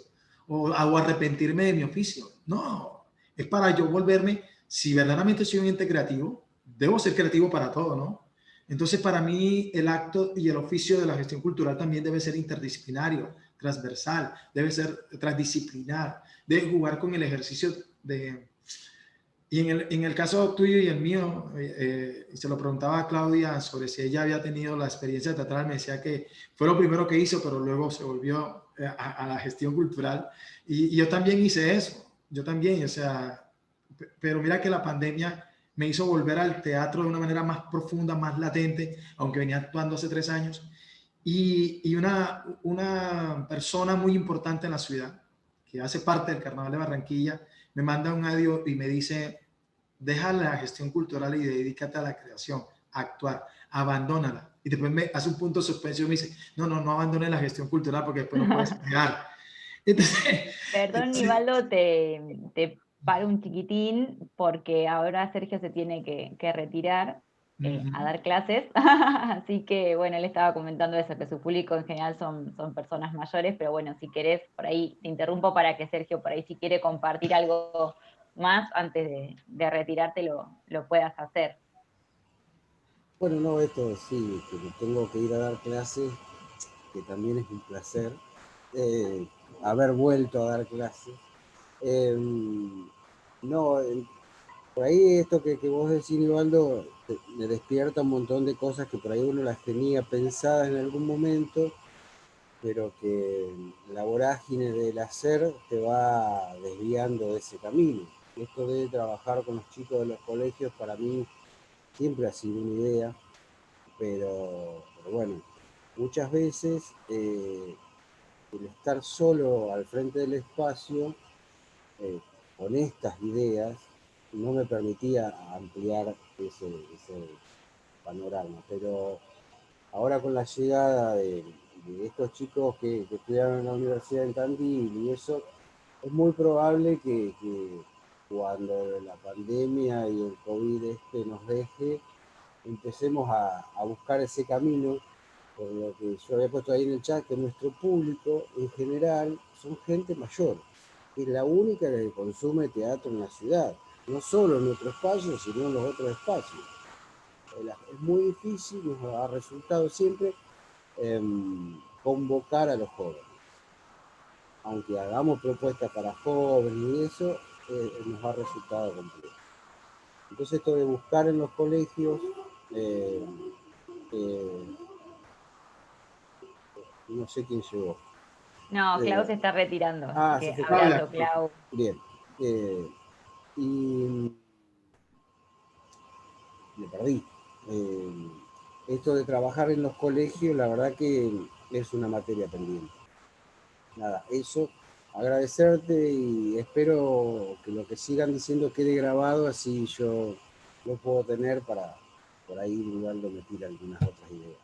S3: o arrepentirme de mi oficio. No, es para yo volverme, si verdaderamente soy un ente creativo, debo ser creativo para todo, ¿no? Entonces, para mí, el acto y el oficio de la gestión cultural también debe ser interdisciplinario, transversal, debe ser transdisciplinar, debe jugar con el ejercicio de... Y en el caso tuyo y el mío, se lo preguntaba a Claudia sobre si ella había tenido la experiencia teatral, me decía que fue lo primero que hizo, pero luego se volvió a la gestión cultural. Y yo también hice eso, yo también, o sea, pero mira que la pandemia me hizo volver al teatro de una manera más profunda, más latente, aunque venía actuando hace 3 años. Y una persona muy importante en la ciudad, que hace parte del Carnaval de Barranquilla, me manda un audio y me dice: deja la gestión cultural y dedícate a la creación, a actuar, abandónala. Y después me hace un punto de suspensión y me dice: no abandones la gestión cultural porque después no puedes crear. Entonces,
S1: Perdón, Nivaldo, te paro un chiquitín porque ahora Sergio se tiene que retirar a dar clases. Así que, bueno, él estaba comentando eso, que su público en general son personas mayores, pero bueno, si querés, por ahí te interrumpo para que Sergio, por ahí si quiere compartir algo más antes de retirarte, lo puedas hacer.
S2: Bueno, no, esto sí, que me tengo que ir a dar clases, que también es un placer haber vuelto a dar clases. No, por ahí esto que vos decís, Nivaldo, me despierta un montón de cosas que por ahí uno las tenía pensadas en algún momento, pero que la vorágine del hacer te va desviando de ese camino. Esto de trabajar con los chicos de los colegios para mí siempre ha sido una idea, pero bueno, muchas veces el estar solo al frente del espacio con estas ideas no me permitía ampliar ese panorama, pero ahora con la llegada de estos chicos que estudiaron en la universidad en Tandil y eso, es muy probable que cuando la pandemia y el COVID nos deje, empecemos a buscar ese camino, por lo que yo había puesto ahí en el chat, que nuestro público en general son gente mayor, que es la única que consume teatro en la ciudad, no solo en nuestro espacio, sino en los otros espacios. Es muy difícil, nos ha resultado siempre convocar a los jóvenes. Aunque hagamos propuestas para jóvenes y eso, nos ha resultado complejo. Entonces esto de buscar en los colegios, no sé quién llegó.
S1: No, Clau se está retirando, así que
S2: se fue
S1: abrazo, Clau.
S2: Bien. Y me perdí. Esto de trabajar en los colegios, la verdad que es una materia pendiente. Nada, eso, agradecerte y espero que lo que sigan diciendo quede grabado, así yo lo puedo tener para por ahí Nivaldo me tira algunas otras ideas.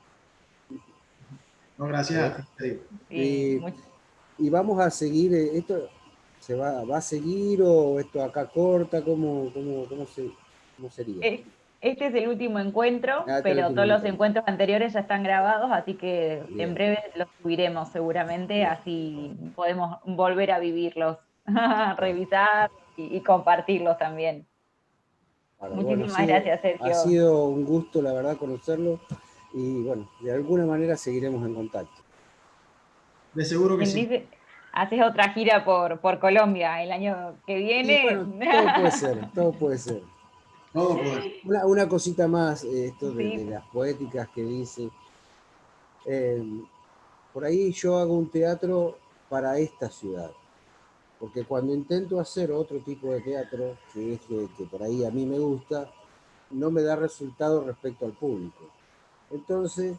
S3: No, gracias.
S2: Y vamos a seguir, ¿esto se va a seguir o esto acá corta? ¿Cómo sería?
S1: Este es el último encuentro, pero todos los encuentros anteriores ya están grabados, así que en breve los subiremos seguramente, así podemos volver a vivirlos, revisar y compartirlos también. Muchísimas gracias, Sergio.
S2: Ha sido un gusto, la verdad, conocerlo y bueno, de alguna manera seguiremos en contacto.
S3: De seguro que sí.
S1: haces otra gira por Colombia el año que viene.
S2: Y bueno, todo puede ser, todo puede ser.
S3: Todo puede ser.
S2: Una cosita más, esto
S1: Sí.
S2: de las poéticas que dice. Por ahí yo hago un teatro para esta ciudad, porque cuando intento hacer otro tipo de teatro, que es que por ahí a mí me gusta, no me da resultado respecto al público. Entonces,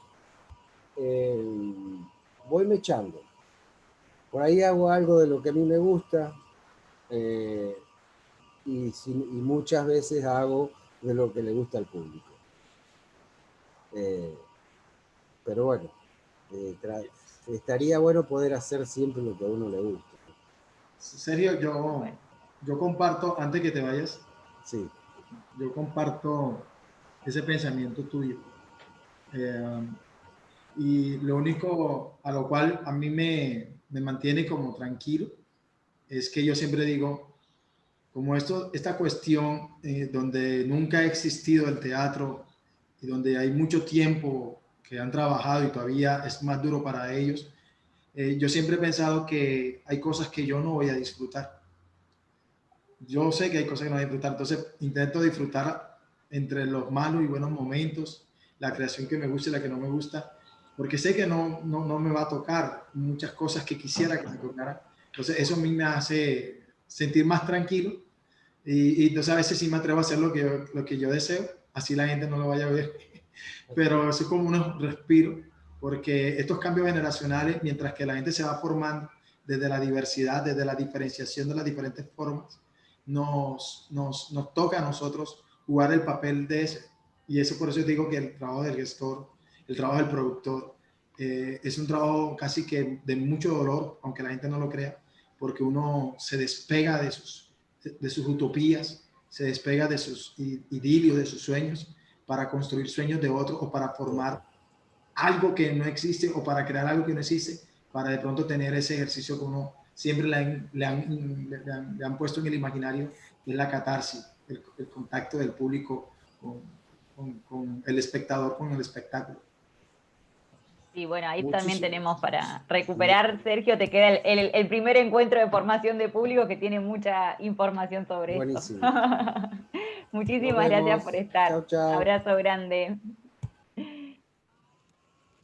S2: voy mechando. Por ahí hago algo de lo que a mí me gusta, eh, y muchas veces hago de lo que le gusta al público. Pero bueno, estaría bueno poder hacer siempre lo que a uno le gusta.
S3: Sergio, yo comparto, antes que te vayas,
S2: Sí.
S3: yo comparto ese pensamiento tuyo. Y lo único a lo cual a mí me mantiene como tranquilo es que yo siempre digo, como esta cuestión donde nunca ha existido el teatro y donde hay mucho tiempo que han trabajado y todavía es más duro para ellos, yo siempre he pensado que hay cosas que yo no voy a disfrutar. Yo sé que hay cosas que no voy a disfrutar, entonces intento disfrutar entre los malos y buenos momentos, la creación que me gusta y la que no me gusta, porque sé que no me va a tocar muchas cosas que quisiera que me tocaran. Entonces eso a mí me hace sentir más tranquilo y entonces a veces sí me atrevo a hacer lo que yo deseo, así la gente no lo vaya a ver, pero eso es como un respiro, porque estos cambios generacionales, mientras que la gente se va formando desde la diversidad, desde la diferenciación de las diferentes formas, nos toca a nosotros jugar el papel de ese. Y eso por eso digo que el trabajo del gestor, el trabajo del productor, es un trabajo casi que de mucho dolor, aunque la gente no lo crea, porque uno se despega de sus utopías, se despega de sus idilios, de sus sueños, para construir sueños de otros o para formar algo que no existe o para crear algo que no existe, para de pronto tener ese ejercicio que uno siempre le han puesto en el imaginario, que es la catarsis, el contacto del público con el espectador, con el espectáculo.
S1: Sí, bueno, ahí también
S2: Muchísimo.
S1: tenemos para recuperar, Sergio, te queda el primer encuentro de formación de público que tiene mucha información sobre
S2: Buenísimo.
S1: esto. Muchísimas gracias por estar.
S2: Chao, chao.
S1: Abrazo grande.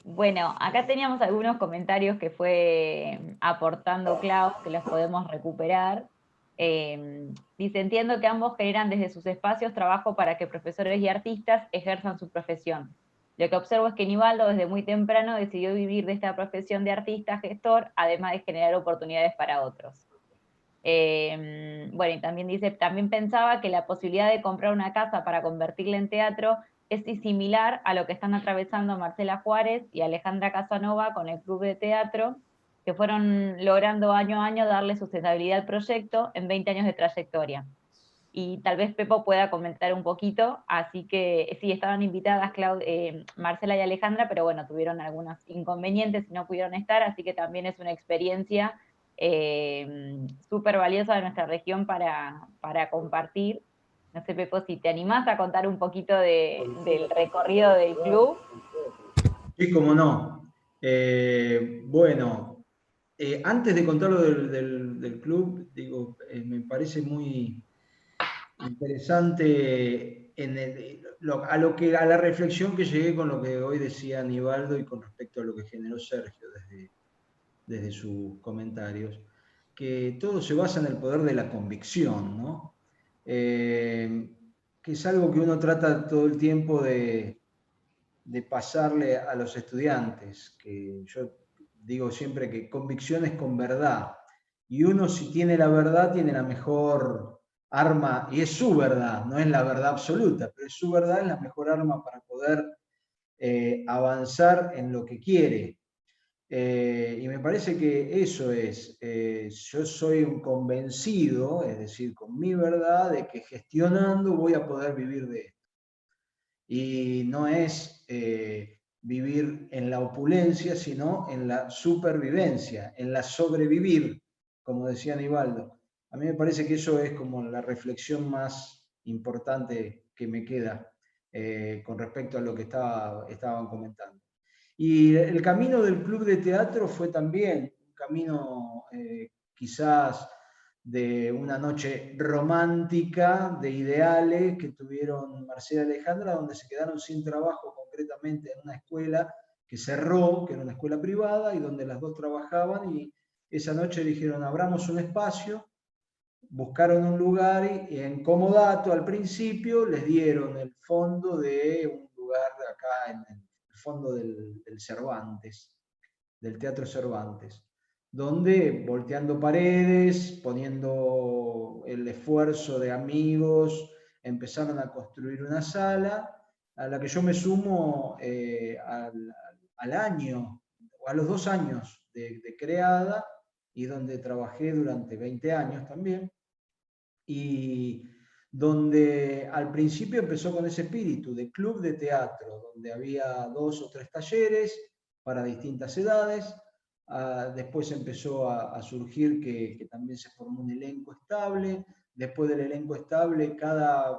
S1: Bueno, acá teníamos algunos comentarios que fue aportando Clau, que los podemos recuperar. Dice, entiendo que ambos generan desde sus espacios trabajo para que profesores y artistas ejerzan su profesión. Lo que observo es que Nivaldo desde muy temprano decidió vivir de esta profesión de artista, gestor, además de generar oportunidades para otros. Bueno, y también dice, también pensaba que la posibilidad de comprar una casa para convertirla en teatro es similar a lo que están atravesando Marcela Juárez y Alejandra Casanova con el Club de Teatro, que fueron logrando año a año darle sustentabilidad al proyecto en 20 años de trayectoria. Y tal vez Pepo pueda comentar un poquito, así que sí, estaban invitadas Marcela y Alejandra, pero bueno, tuvieron algunos inconvenientes y no pudieron estar, así que también es una experiencia súper valiosa de nuestra región para compartir. No sé, Pepo, si te animás a contar un poquito del recorrido del club.
S4: Sí, cómo no. Bueno, antes de contar lo del club, digo, me parece muy interesante a la reflexión que llegué con lo que hoy decía Aníbaldo y con respecto a lo que generó Sergio desde sus comentarios, que todo se basa en el poder de la convicción, ¿no? Que es algo que uno trata todo el tiempo de pasarle a los estudiantes, que yo digo siempre que convicción es con verdad, y uno si tiene la verdad tiene la mejor arma, y es su verdad, no es la verdad absoluta, pero es su verdad, es la mejor arma para poder avanzar en lo que quiere. Y me parece que eso es, yo soy un convencido, es decir, con mi verdad, de que gestionando voy a poder vivir de esto. Y no es vivir en la opulencia, sino en la supervivencia, en la sobrevivir, como decía Aníbaldo. A mí me parece que eso es como la reflexión más importante que me queda con respecto a lo que estaban comentando. Y el camino del club de teatro fue también un camino quizás de una noche romántica, de ideales que tuvieron Marcela y Alejandra, donde se quedaron sin trabajo concretamente en una escuela que cerró, que era una escuela privada, y donde las dos trabajaban, y esa noche dijeron, abramos un espacio, buscaron un lugar y en comodato al principio les dieron el fondo de un lugar acá en el fondo del Cervantes, del Teatro Cervantes, donde volteando paredes, poniendo el esfuerzo de amigos, empezaron a construir una sala a la que yo me sumo al año, o a los 2 años de creada, y donde trabajé durante 20 años también, y donde al principio empezó con ese espíritu de club de teatro, donde había 2 o 3 talleres para distintas edades. Después empezó a surgir que también se formó un elenco estable. Después del elenco estable, cada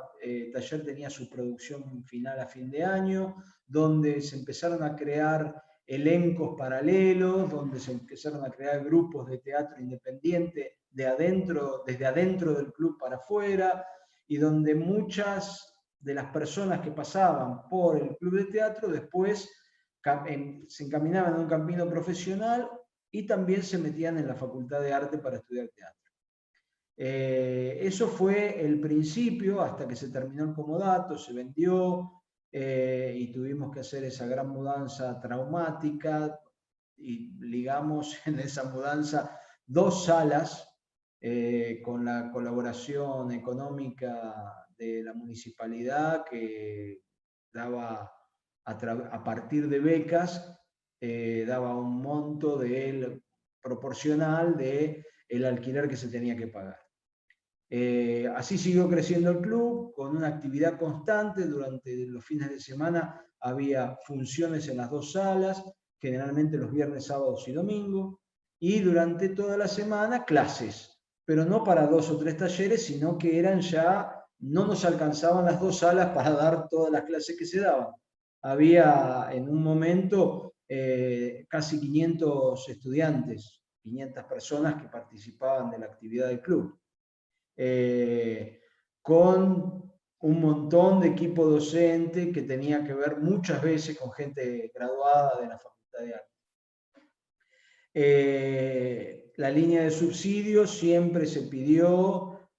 S4: taller tenía su producción final a fin de año, donde se empezaron a crear elencos paralelos, donde se empezaron a crear grupos de teatro independiente desde adentro del club para afuera, y donde muchas de las personas que pasaban por el club de teatro después se encaminaban a un camino profesional y también se metían en la Facultad de Arte para estudiar teatro. Eso fue el principio, hasta que se terminó el comodato, se vendió, y tuvimos que hacer esa gran mudanza traumática, y ligamos en esa mudanza 2 salas, con la colaboración económica de la municipalidad, que daba a partir de becas, daba un monto proporcional del alquiler que se tenía que pagar. Así siguió creciendo el club, con una actividad constante. Durante los fines de semana había funciones en las 2 salas, generalmente los viernes, sábados y domingos, y durante toda la semana clases, pero no para 2 o 3 talleres, sino que no nos alcanzaban las 2 salas para dar todas las clases que se daban. Había en un momento casi 500 estudiantes, 500 personas que participaban de la actividad del club. Con un montón de equipo docente que tenía que ver muchas veces con gente graduada de la Facultad de Arte. La línea de subsidios siempre se pidió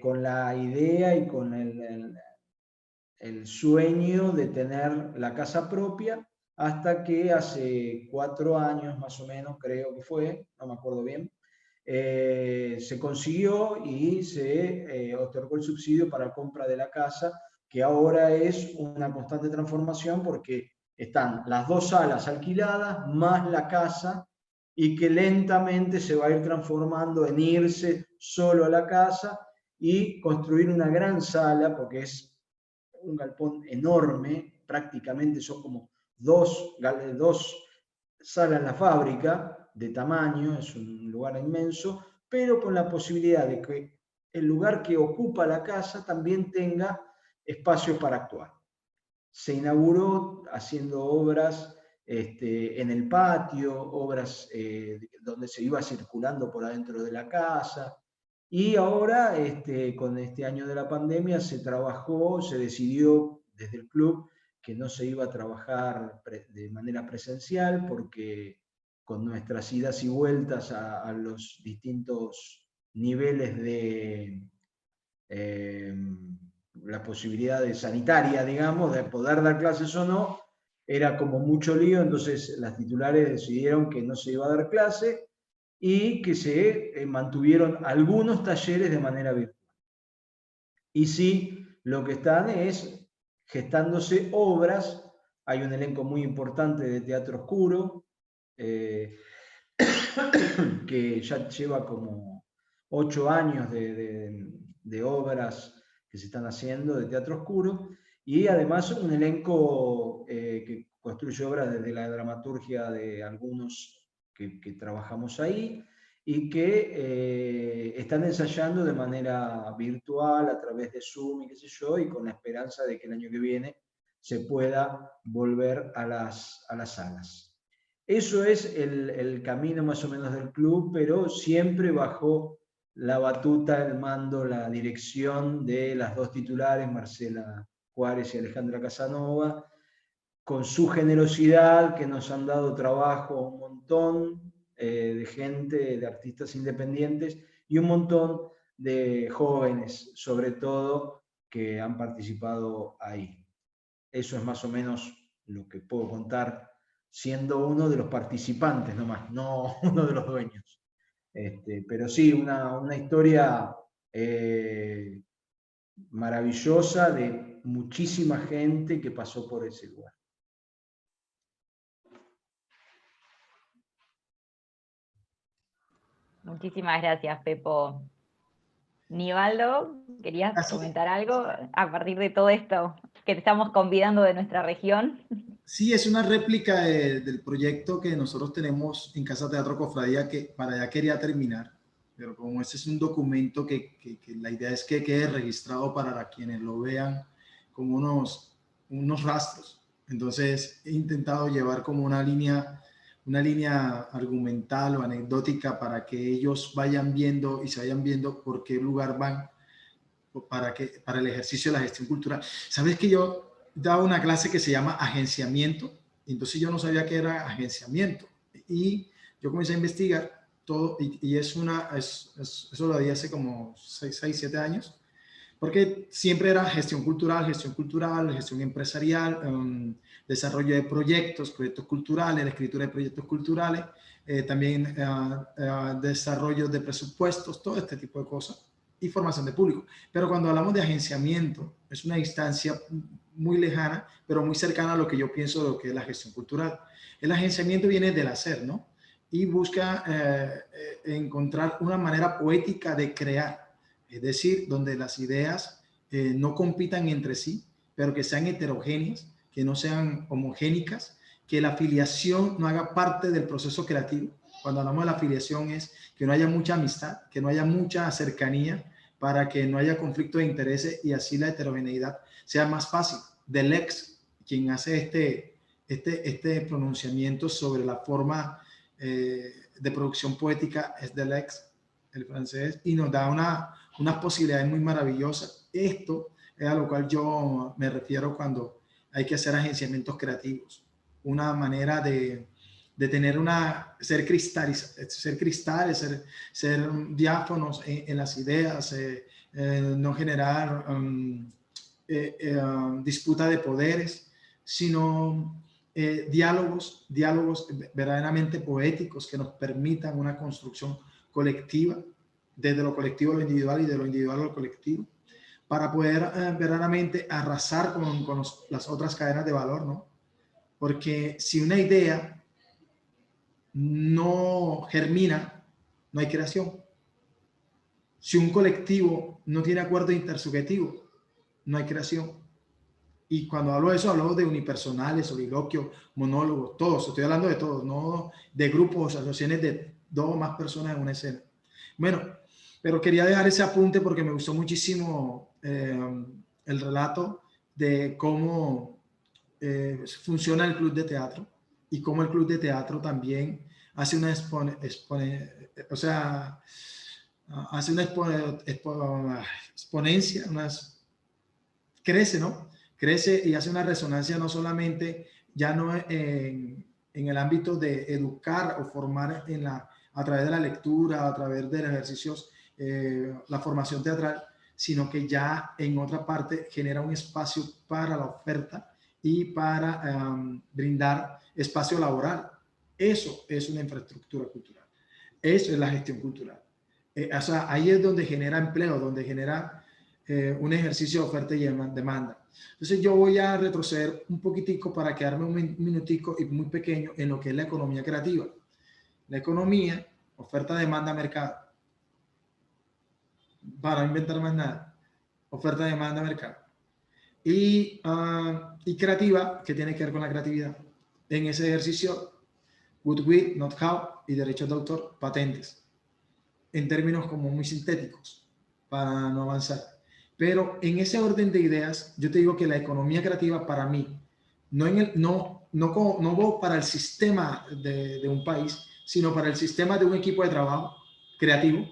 S4: con la idea y con el sueño de tener la casa propia, hasta que hace 4 años más o menos, creo que fue, no me acuerdo bien, se consiguió y se otorgó el subsidio para la compra de la casa, que ahora es una constante transformación, porque están las 2 salas alquiladas más la casa, y que lentamente se va a ir transformando en irse solo a la casa y construir una gran sala, porque es un galpón enorme, prácticamente son como 2 salas en la fábrica de tamaño, es un lugar inmenso, pero con la posibilidad de que el lugar que ocupa la casa también tenga espacio para actuar. Se inauguró haciendo obras en el patio, obras donde se iba circulando por adentro de la casa, y ahora con este año de la pandemia se decidió desde el club que no se iba a trabajar de manera presencial, porque con nuestras idas y vueltas a los distintos niveles de la posibilidad sanitaria, digamos, de poder dar clases o no, era como mucho lío. Entonces las titulares decidieron que no se iba a dar clase, y que se mantuvieron algunos talleres de manera virtual. Y sí, lo que están es gestándose obras. Hay un elenco muy importante de teatro oscuro, que ya lleva como 8 años de obras que se están haciendo de teatro oscuro, y además un elenco que construye obras desde la dramaturgia de algunos que trabajamos ahí, y que están ensayando de manera virtual a través de Zoom y qué sé yo, y con la esperanza de que el año que viene se pueda volver a las salas. Eso es el camino más o menos del club, pero siempre bajo la batuta, el mando, la dirección de las dos titulares, Marcela Juárez y Alejandra Casanova, con su generosidad, que nos han dado trabajo a un montón de gente, de artistas independientes y un montón de jóvenes, sobre todo, que han participado ahí. Eso es más o menos lo que puedo contar, siendo uno de los participantes nomás, no uno de los dueños. Pero sí, una historia maravillosa de muchísima gente que pasó por ese lugar.
S1: Muchísimas gracias, Pepo. Nivaldo, ¿querías comentar algo a partir de todo esto que te estamos convidando de nuestra región?
S3: Sí, es una réplica del proyecto que nosotros tenemos en Casa Teatro Cofradía, que para allá quería terminar, pero como este es un documento que la idea es que quede registrado para quienes lo vean como unos rastros. Entonces he intentado llevar como una línea argumental o anecdótica para que ellos vayan viendo y se vayan viendo por qué lugar van para el ejercicio de la gestión cultural. Sabes que yo daba una clase que se llama agenciamiento, entonces yo no sabía qué era agenciamiento y yo comencé a investigar todo y eso lo di hace como 6, 7 años, porque siempre era gestión cultural, gestión empresarial, desarrollo de proyectos culturales, la escritura de proyectos culturales, también desarrollo de presupuestos, todo este tipo de cosas y formación de público. Pero cuando hablamos de agenciamiento, es una instancia muy lejana, pero muy cercana a lo que yo pienso de lo que es la gestión cultural. El agenciamiento viene del hacer, ¿no? Y busca encontrar una manera poética de crear, es decir, donde las ideas no compitan entre sí, pero que sean heterogéneas, que no sean homogénicas, que la afiliación no haga parte del proceso creativo. Cuando hablamos de la afiliación es que no haya mucha amistad, que no haya mucha cercanía, para que no haya conflicto de intereses y así la heterogeneidad sea más fácil. Deleuze, quien hace este pronunciamiento sobre la forma de producción poética, es Deleuze, el francés, y nos da unas posibilidades muy maravillosas. Esto es a lo cual yo me refiero cuando hay que hacer agenciamientos creativos. Una manera de tener ser cristales, ser diáfanos en las ideas, no generar disputa de poderes, sino diálogos verdaderamente poéticos que nos permitan una construcción colectiva, desde lo colectivo a lo individual y de lo individual a lo colectivo, para poder verdaderamente arrasar con las otras cadenas de valor, ¿no? Porque si una idea no germina, no hay creación. Si un colectivo no tiene acuerdo intersubjetivo, no hay creación. Y cuando hablo de eso, hablo de unipersonales, soliloquios, monólogos, todos. Estoy hablando de todos, no de grupos, asociaciones de 2 o más personas en una escena. Bueno, pero quería dejar ese apunte porque me gustó muchísimo el relato de cómo funciona el club de teatro y cómo el club de teatro también hace una exponencia, crece, ¿no? Crece y hace una resonancia no solamente ya no en el ámbito de educar o formar a través de la lectura, a través de los ejercicios, la formación teatral, sino que ya en otra parte genera un espacio para la oferta y para brindar espacio laboral. Eso es una infraestructura cultural. Eso es la gestión cultural. O sea, ahí es donde genera empleo, donde genera un ejercicio de oferta y demanda. Entonces yo voy a retroceder un poquitico para quedarme un minutico y muy pequeño en lo que es la economía creativa. La economía, oferta, demanda, mercado. Para no inventar más nada. Oferta, demanda, mercado. Y creativa, que tiene que ver con la creatividad. En ese ejercicio, good with, not how, y derechos de autor, patentes. En términos como muy sintéticos, para no avanzar. Pero en ese orden de ideas, yo te digo que la economía creativa para mí, no no para el sistema de un país, sino para el sistema de un equipo de trabajo creativo.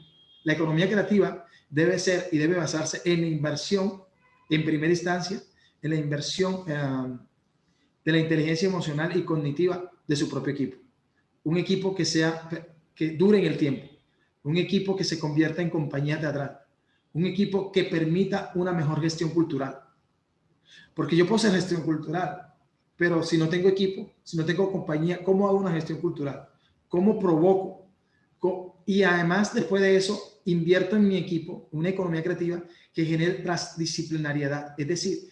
S3: La economía creativa debe ser y debe basarse en la inversión, en primera instancia, en la inversión de la inteligencia emocional y cognitiva de su propio equipo. Un equipo que dure en el tiempo, un equipo que se convierta en compañía teatral, un equipo que permita una mejor gestión cultural. Porque yo puedo hacer gestión cultural, pero si no tengo equipo, si no tengo compañía, ¿cómo hago una gestión cultural? ¿Cómo provoco? Y además, después de eso, invierto en mi equipo, una economía creativa que genere transdisciplinariedad. Es decir,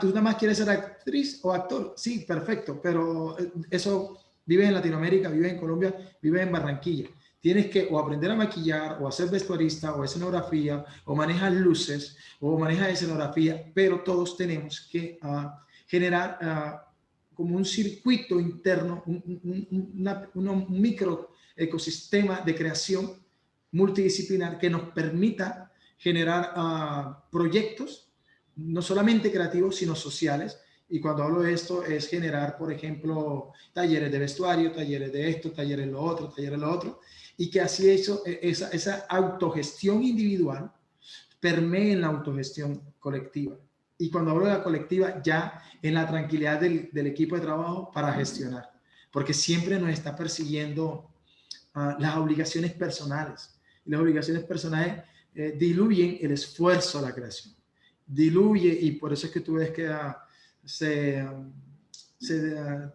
S3: tú nada más quieres ser actriz o actor. Sí, perfecto, pero eso, vives en Latinoamérica, vives en Colombia, vives en Barranquilla. Tienes que o aprender a maquillar, o a ser vestuarista, o escenografía, o manejar luces, o manejar escenografía, pero todos tenemos que generar como un circuito interno, un micro ecosistema de creación multidisciplinar que nos permita generar proyectos no solamente creativos, sino sociales. Y cuando hablo de esto es generar, por ejemplo, talleres de vestuario, talleres de esto, talleres de lo otro, talleres de lo otro, y que así esa autogestión individual permee en la autogestión colectiva. Y cuando hablo de la colectiva, ya en la tranquilidad del equipo de trabajo para gestionar, porque siempre nos está persiguiendo las obligaciones personales. Y las obligaciones personales diluyen el esfuerzo a la creación. Diluye, y por eso es que tú ves que se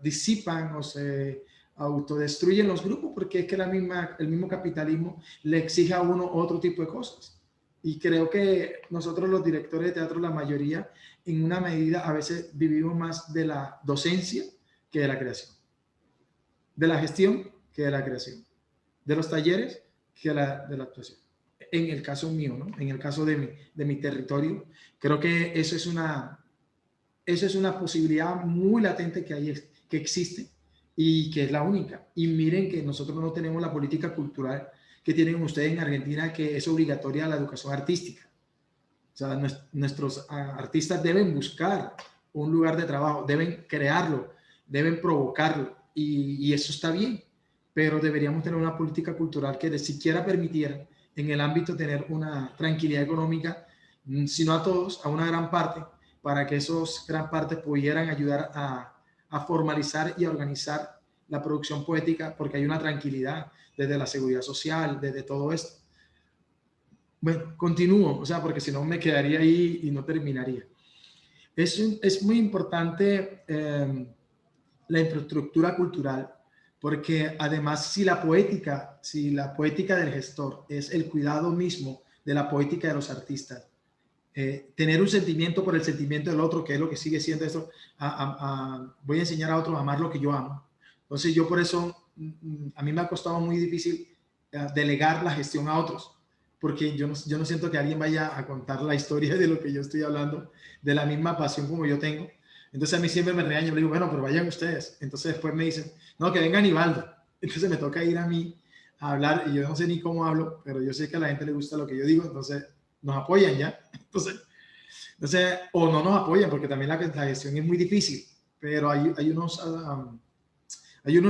S3: disipan o se autodestruyen los grupos, porque es que el mismo capitalismo le exige a uno otro tipo de cosas. Y creo que nosotros los directores de teatro, la mayoría, en una medida, a veces vivimos más de la docencia que de la creación, de la gestión que de la creación, de los talleres que de la actuación. En el caso mío, ¿no? En el caso de mi territorio, creo que eso es una posibilidad muy latente que existe y que es la única. Y miren que nosotros no tenemos la política cultural que tienen ustedes en Argentina, que es obligatoria la educación artística. O sea, nuestros artistas deben buscar un lugar de trabajo, deben crearlo, deben provocarlo, y eso está bien, pero deberíamos tener una política cultural que de siquiera permitiera en el ámbito tener una tranquilidad económica, sino a todos, a una gran parte, para que esos gran partes pudieran ayudar a formalizar y a organizar la producción poética, porque hay una tranquilidad desde la seguridad social, desde todo esto. Bueno, continúo, o sea, porque si no me quedaría ahí y no terminaría. Es muy importante la infraestructura cultural, porque además si la poética del gestor es el cuidado mismo de la poética de los artistas, tener un sentimiento por el sentimiento del otro, que es lo que sigue siendo esto, voy a enseñar a otros a amar lo que yo amo. Entonces yo por eso, a mí me ha costado muy difícil delegar la gestión a otros, porque yo no siento que alguien vaya a contar la historia de lo que yo estoy hablando, de la misma pasión como yo tengo. Entonces a mí siempre me regañan, yo le digo, bueno, pero vayan ustedes. Entonces después me dicen, no, que venga Nivaldo. Entonces me toca ir a mí a hablar, y yo no sé ni cómo hablo, pero yo sé que a la gente le gusta lo que yo digo, entonces nos apoyan ya. Entonces o no nos apoyan, porque también la gestión es muy difícil, pero hay unos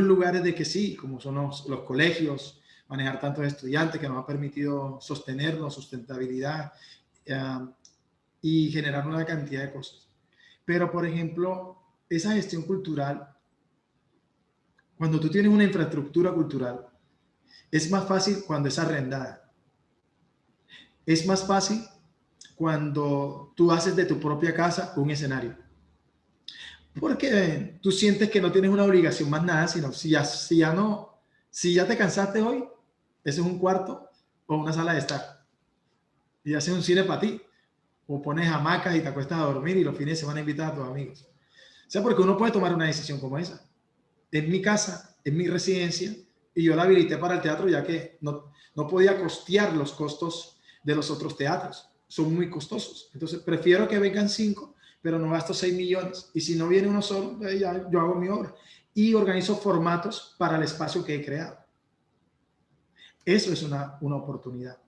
S3: lugares de que sí, como son los colegios, manejar tantos estudiantes, que nos ha permitido sostenernos, sustentabilidad y generar una cantidad de cosas. Pero, por ejemplo, esa gestión cultural, cuando tú tienes una infraestructura cultural, es más fácil cuando es arrendada. Es más fácil cuando tú haces de tu propia casa un escenario. Porque tú sientes que no tienes una obligación más nada, sino si ya te cansaste hoy, ese es un cuarto o una sala de estar. Y haces un cine para ti. O pones hamacas y te acuestas a dormir y los fines de semana invitas a tus amigos. O sea, porque uno puede tomar una decisión como esa. En mi casa, en mi residencia, y yo la habilité para el teatro, ya que no podía costear los costos de los otros teatros. Son muy costosos. Entonces, prefiero que vengan 5, pero no gasto 6 millones. Y si no viene uno solo, ya yo hago mi obra. Y organizo formatos para el espacio que he creado. Eso es una oportunidad.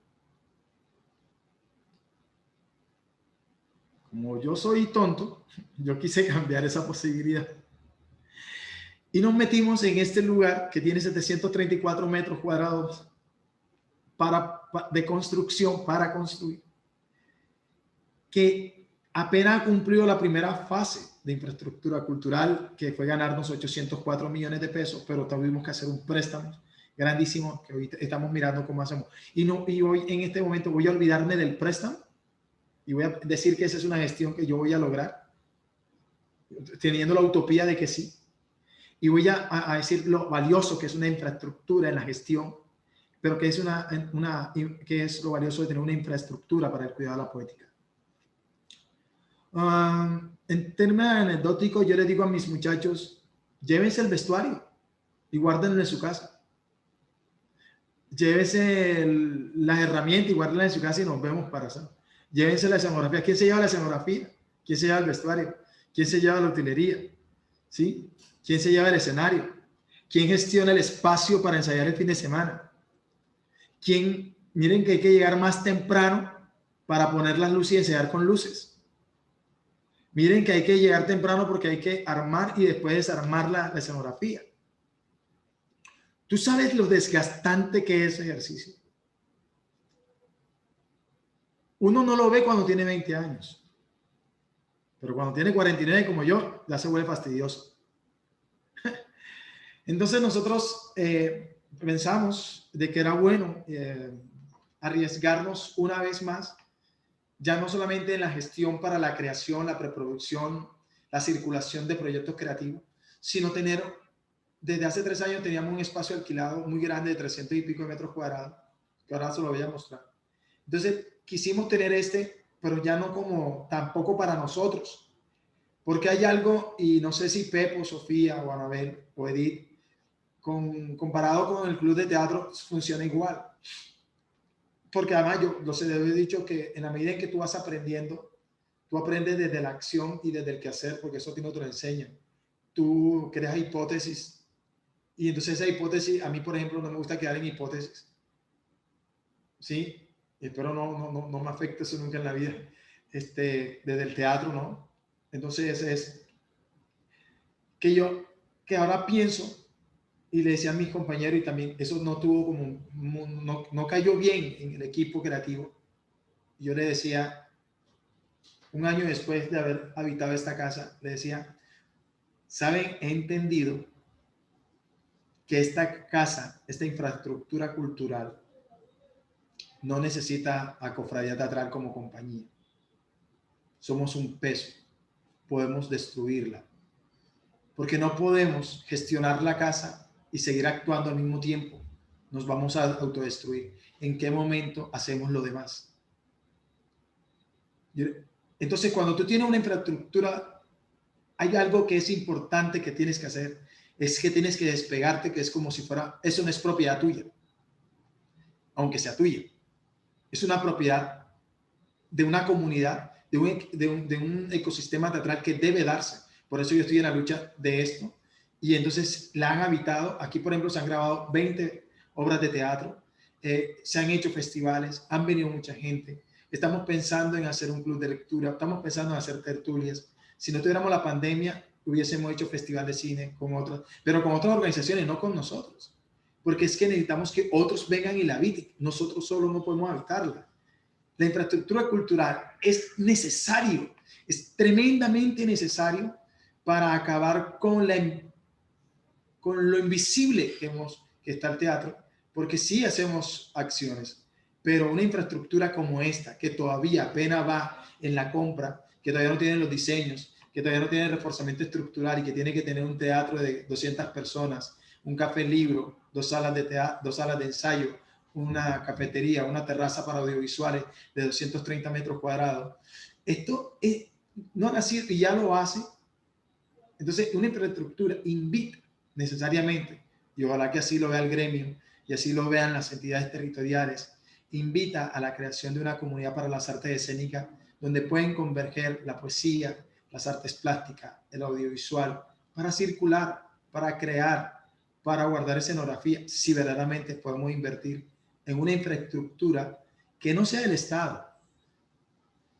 S3: Como yo soy tonto, yo quise cambiar esa posibilidad. Y nos metimos en este lugar que tiene 734 metros cuadrados de construcción, para construir, que apenas cumplió la primera fase de infraestructura cultural, que fue ganarnos 804 millones de pesos, pero tuvimos que hacer un préstamo grandísimo que hoy estamos mirando cómo hacemos. Y hoy en este momento voy a olvidarme del préstamo y voy a decir que esa es una gestión que yo voy a lograr, teniendo la utopía de que sí. Y voy a decir lo valioso que es una infraestructura en la gestión, pero que es lo valioso de tener una infraestructura para el cuidado de la poética. En términos anecdóticos, yo les digo a mis muchachos, llévense el vestuario y guárdenlo en su casa. Llévense las herramientas y guárdenlas en su casa y nos vemos para hacer. Llévense la escenografía. ¿Quién se lleva la escenografía? ¿Quién se lleva el vestuario? ¿Quién se lleva la utilería? ¿Sí? ¿Quién se lleva el escenario? ¿Quién gestiona el espacio para ensayar el fin de semana? Miren que hay que llegar más temprano para poner las luces y ensayar con luces. Miren que hay que llegar temprano porque hay que armar y después desarmar la escenografía. ¿Tú sabes lo desgastante que es ese ejercicio? Uno no lo ve cuando tiene 20 años, pero cuando tiene 49 como yo, ya se vuelve fastidioso. Entonces nosotros pensamos de que era bueno arriesgarnos una vez más, ya no solamente en la gestión para la creación, la preproducción, la circulación de proyectos creativos, sino tener, desde hace 3 años teníamos un espacio alquilado muy grande de 300 y pico de metros cuadrados, que ahora se lo voy a mostrar. Entonces quisimos tener pero ya no como tampoco para nosotros, porque hay algo, y no sé si Pepo, Sofía o Anabel o Edith, comparado con el club de teatro, funciona igual. Porque además yo les he dicho que en la medida en que tú vas aprendiendo, tú aprendes desde la acción y desde el quehacer, porque eso a ti no te lo enseñan. Tú creas hipótesis y entonces esa hipótesis, a mí por ejemplo no me gusta quedar en hipótesis. ¿Sí? Y espero no me afecte eso nunca en la vida. Desde el teatro, ¿no? Entonces es que ahora pienso, y le decía a mis compañeros, y también eso no cayó bien en el equipo creativo. Yo le decía, un año después de haber habitado esta casa, le decía, ¿saben? He entendido que esta casa, esta infraestructura cultural, no necesita a Cofradía Teatral como compañía. Somos un peso, podemos destruirla, porque no podemos gestionar la casa y seguir actuando al mismo tiempo. Nos vamos a autodestruir. ¿En qué momento hacemos lo demás? Entonces, cuando tú tienes una infraestructura, hay algo que es importante que tienes que hacer. Es que tienes que despegarte, que es como si fuera, eso no es propiedad tuya, aunque sea tuya. Es una propiedad de una comunidad, de un ecosistema teatral que debe darse. Por eso yo estoy en la lucha de esto. Y entonces la han habitado. Aquí, por ejemplo, se han grabado 20 obras de teatro. Se han hecho festivales. Han venido mucha gente. Estamos pensando en hacer un club de lectura. Estamos pensando en hacer tertulias. Si no tuviéramos la pandemia, hubiésemos hecho festival de cine pero con otras organizaciones, no con nosotros. Porque es que necesitamos que otros vengan y la habiten. Nosotros solo no podemos habitarla. La infraestructura cultural es necesario, es tremendamente necesario para acabar con lo invisible que está el teatro, porque sí hacemos acciones, pero una infraestructura como esta, que todavía apenas va en la compra, que todavía no tiene los diseños, que todavía no tiene el reforzamiento estructural y que tiene que tener un teatro de 200 personas, un café libro, 2 salas de teatro, 2 salas de ensayo, una cafetería, una terraza para audiovisuales de 230 metros cuadrados. Esto no ha nacido y ya lo hace. Entonces, una infraestructura invita necesariamente, y ojalá que así lo vea el gremio y así lo vean las entidades territoriales, invita a la creación de una comunidad para las artes escénicas donde pueden converger la poesía, las artes plásticas, el audiovisual, para circular, para crear, para guardar escenografía, si verdaderamente podemos invertir en una infraestructura que no sea del Estado,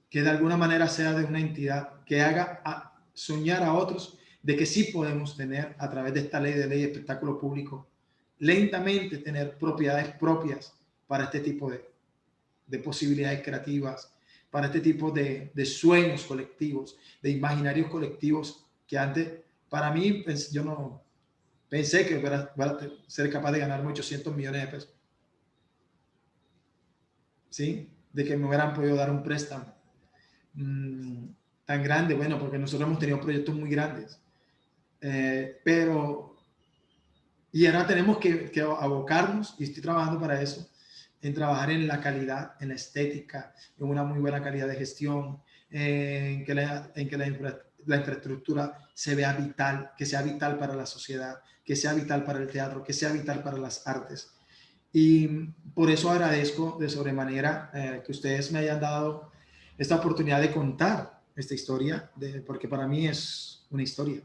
S3: que de alguna manera sea de una entidad, que haga soñar a otros de que sí podemos tener, a través de esta ley de espectáculo público, lentamente tener propiedades propias para este tipo de posibilidades creativas, para este tipo de sueños colectivos, de imaginarios colectivos que antes, para mí, yo no pensé que fuera a ser capaz de ganarme 800 millones de pesos. ¿Sí? De que me hubieran podido dar un préstamo tan grande, bueno, porque nosotros hemos tenido proyectos muy grandes, y ahora tenemos que abocarnos, y estoy trabajando para eso, en trabajar en la calidad, en la estética, en una muy buena calidad de gestión, en que la infraestructura se vea vital, que sea vital para la sociedad, que sea vital para el teatro, que sea vital para las artes. Y por eso agradezco de sobremanera que ustedes me hayan dado esta oportunidad de contar esta historia, porque para mí es una historia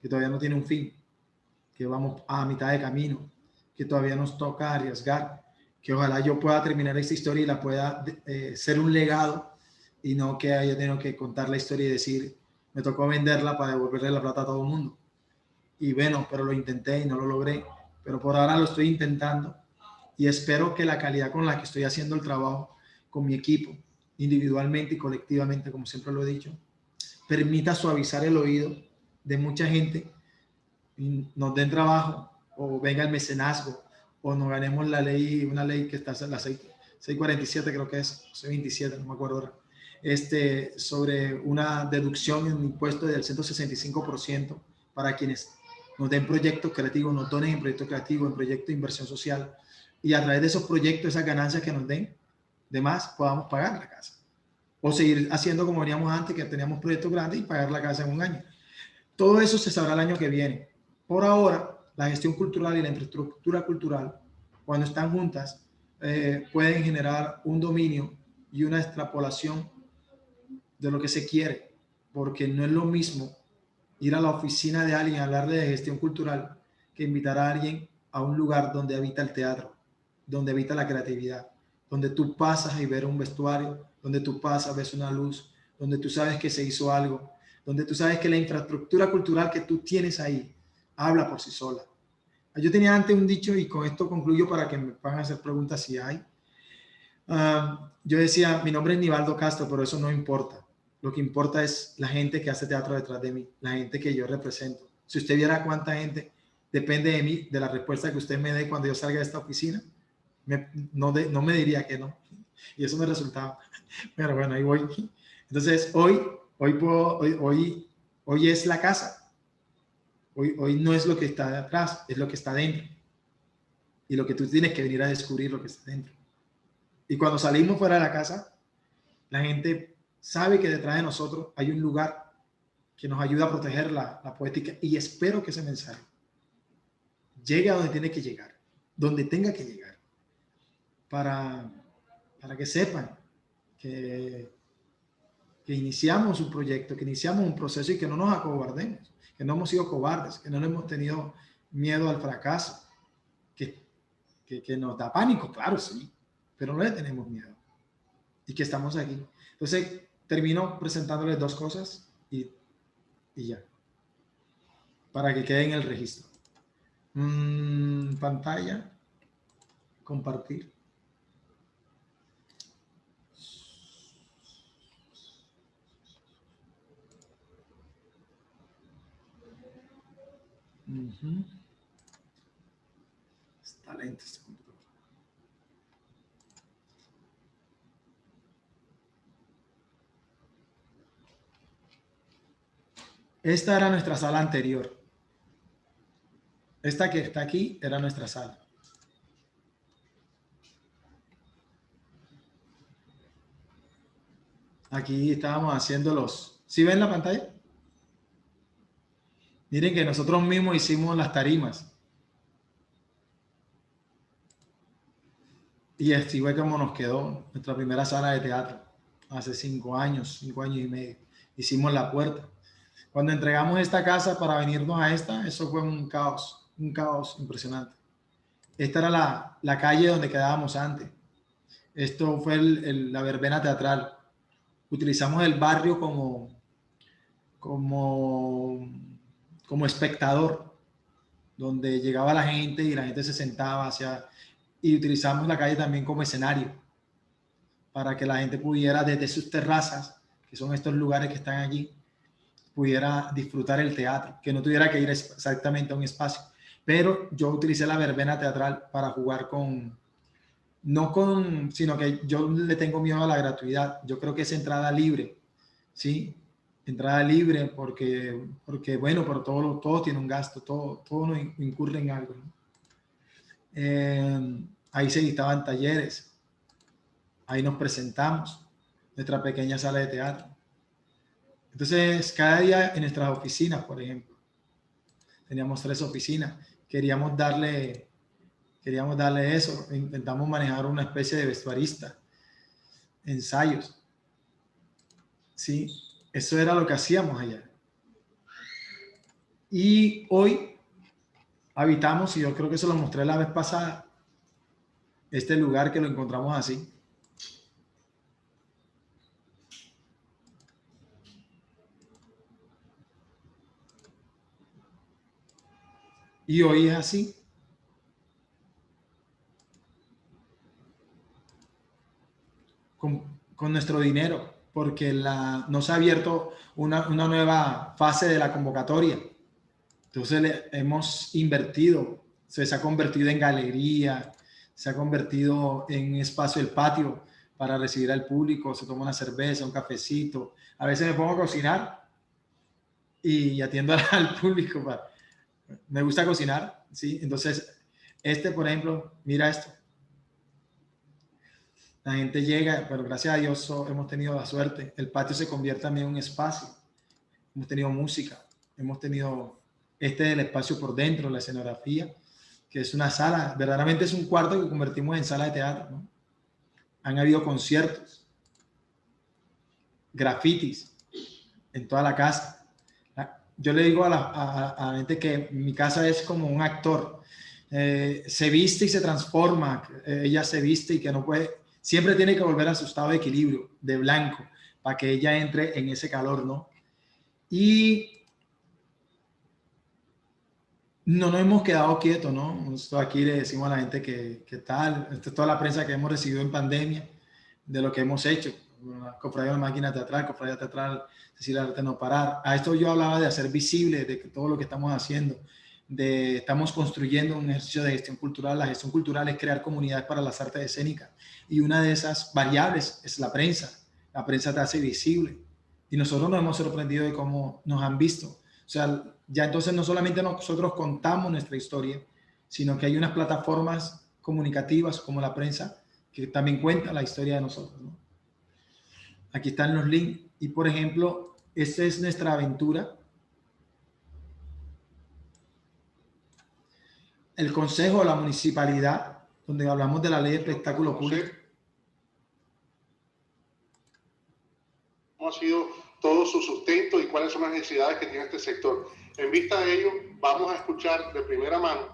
S3: que todavía no tiene un fin, que vamos a mitad de camino, que todavía nos toca arriesgar, que ojalá yo pueda terminar esta historia y la pueda ser un legado, y no que haya tenido que contar la historia y decir, me tocó venderla para devolverle la plata a todo el mundo. Y bueno, pero lo intenté y no lo logré, pero por ahora lo estoy intentando, y espero que la calidad con la que estoy haciendo el trabajo con mi equipo, individualmente y colectivamente, como siempre lo he dicho, permita suavizar el oído de mucha gente y nos den trabajo, o venga el mecenazgo, o nos ganemos la ley, una ley que está en la 647, creo que es, 627, no me acuerdo ahora, sobre una deducción en impuesto del 165% para quienes nos den proyectos creativos, nos donen en proyectos creativos, en proyectos de inversión social, y a través de esos proyectos, esas ganancias que nos den, de más, podamos pagar la casa. O seguir haciendo como veníamos antes, que teníamos proyectos grandes y pagar la casa en un año. Todo eso se sabrá el año que viene. Por ahora, la gestión cultural y la infraestructura cultural, cuando están juntas, pueden generar un dominio y una extrapolación de lo que se quiere, porque no es lo mismo ir a la oficina de alguien a hablarle de gestión cultural que invitar a alguien a un lugar donde habita el teatro, donde habita la creatividad, donde tú pasas y ves un vestuario, donde tú pasas, ves una luz, donde tú sabes que se hizo algo, donde tú sabes que la infraestructura cultural que tú tienes ahí habla por sí sola. Yo tenía antes un dicho, y con esto concluyo para que me puedan hacer preguntas si hay. Yo decía, mi nombre es Nivaldo Castro, pero eso no importa. Lo que importa es la gente que hace teatro detrás de mí, la gente que yo represento. Si usted viera cuánta gente depende de mí, de la respuesta que usted me dé cuando yo salga de esta oficina, no me diría que no. Y eso me resultaba. Pero bueno, ahí voy. Entonces, hoy es la casa. Hoy no es lo que está atrás, es lo que está dentro. Y lo que tú tienes que venir a descubrir lo que está dentro. Y cuando salimos fuera de la casa, la gente sabe que detrás de nosotros hay un lugar que nos ayuda a proteger la poética. Y espero que ese mensaje llegue a donde tiene que llegar, donde tenga que llegar, para que sepan que iniciamos un proyecto, que iniciamos un proceso y que no nos acobardemos, que no hemos sido cobardes, que no hemos tenido miedo al fracaso, que nos da pánico, claro, sí, pero no le tenemos miedo y que estamos aquí. Entonces, termino presentándoles dos cosas y ya, para que quede en el registro. Pantalla, compartir. Está lento este computador. Esta era nuestra sala anterior. Esta que está aquí era nuestra sala. Aquí estábamos haciendo los... ¿Sí ven la pantalla? Miren que nosotros mismos hicimos las tarimas. Y así fue como nos quedó nuestra primera sala de teatro. Hace 5 años y medio. Hicimos la puerta. Cuando entregamos esta casa para venirnos a esta, eso fue un caos impresionante. Esta era la calle donde quedábamos antes. Esto fue la verbena teatral. Utilizamos el barrio como como espectador, donde llegaba la gente y la gente se sentaba y utilizamos la calle también como escenario para que la gente pudiera desde sus terrazas, que son estos lugares que están allí, pudiera disfrutar el teatro, que no tuviera que ir exactamente a un espacio. Pero yo utilicé la verbena teatral para jugar sino que yo le tengo miedo a la gratuidad. Yo creo que es entrada libre, ¿sí? Entrada libre porque bueno, pero todo tiene un gasto, todo nos incurre en algo, ¿no? Ahí se dictaban talleres, ahí nos presentamos, nuestra pequeña sala de teatro. Entonces, cada día en nuestras oficinas, por ejemplo, teníamos 3 oficinas, queríamos darle eso, intentamos manejar una especie de vestuarista, ensayos, ¿sí? Eso era lo que hacíamos allá. Y hoy habitamos, y yo creo que se lo mostré la vez pasada, este lugar que lo encontramos así. Y hoy es así. Con nuestro dinero, porque no se ha abierto una nueva fase de la convocatoria. Entonces hemos invertido, se ha convertido en galería, se ha convertido en espacio del patio para recibir al público, se toma una cerveza, un cafecito. A veces me pongo a cocinar y atiendo al público. Me gusta cocinar, ¿sí? Entonces, por ejemplo, mira esto. La gente llega, pero gracias a Dios hemos tenido la suerte. El patio se convierte también en un espacio. Hemos tenido música, hemos tenido del espacio por dentro, la escenografía, que es una sala, verdaderamente es un cuarto que convertimos en sala de teatro, ¿no? Han habido conciertos, grafitis en toda la casa. Yo le digo a la gente que mi casa es como un actor. Se viste y se transforma. Ella se viste y que no puede... Siempre tiene que volver a su estado de equilibrio, de blanco, para que ella entre en ese calor, ¿no? Y no nos hemos quedado quietos, ¿no? Nosotros aquí le decimos a la gente que tal, esta es toda la prensa que hemos recibido en pandemia, de lo que hemos hecho. La Cofradía de la Máquina Teatral, Cofradía Teatral Cecilia Arte No Parar. A esto yo hablaba de hacer visible de todo lo que estamos haciendo. Estamos construyendo un ejercicio de gestión cultural. La gestión cultural es crear comunidades para las artes escénicas. Y una de esas variables es la prensa. La prensa te hace visible. Y nosotros nos hemos sorprendido de cómo nos han visto. O sea, ya entonces no solamente nosotros contamos nuestra historia, sino que hay unas plataformas comunicativas como la prensa que también cuentan la historia de nosotros, ¿no? Aquí están los links. Y, por ejemplo, esta es nuestra aventura. El Consejo de la Municipalidad, donde hablamos de la Ley de Espectáculo Público.
S5: ¿Cómo ha sido todo su sustento y cuáles son las necesidades que tiene este sector? En vista de ello, vamos a escuchar de primera mano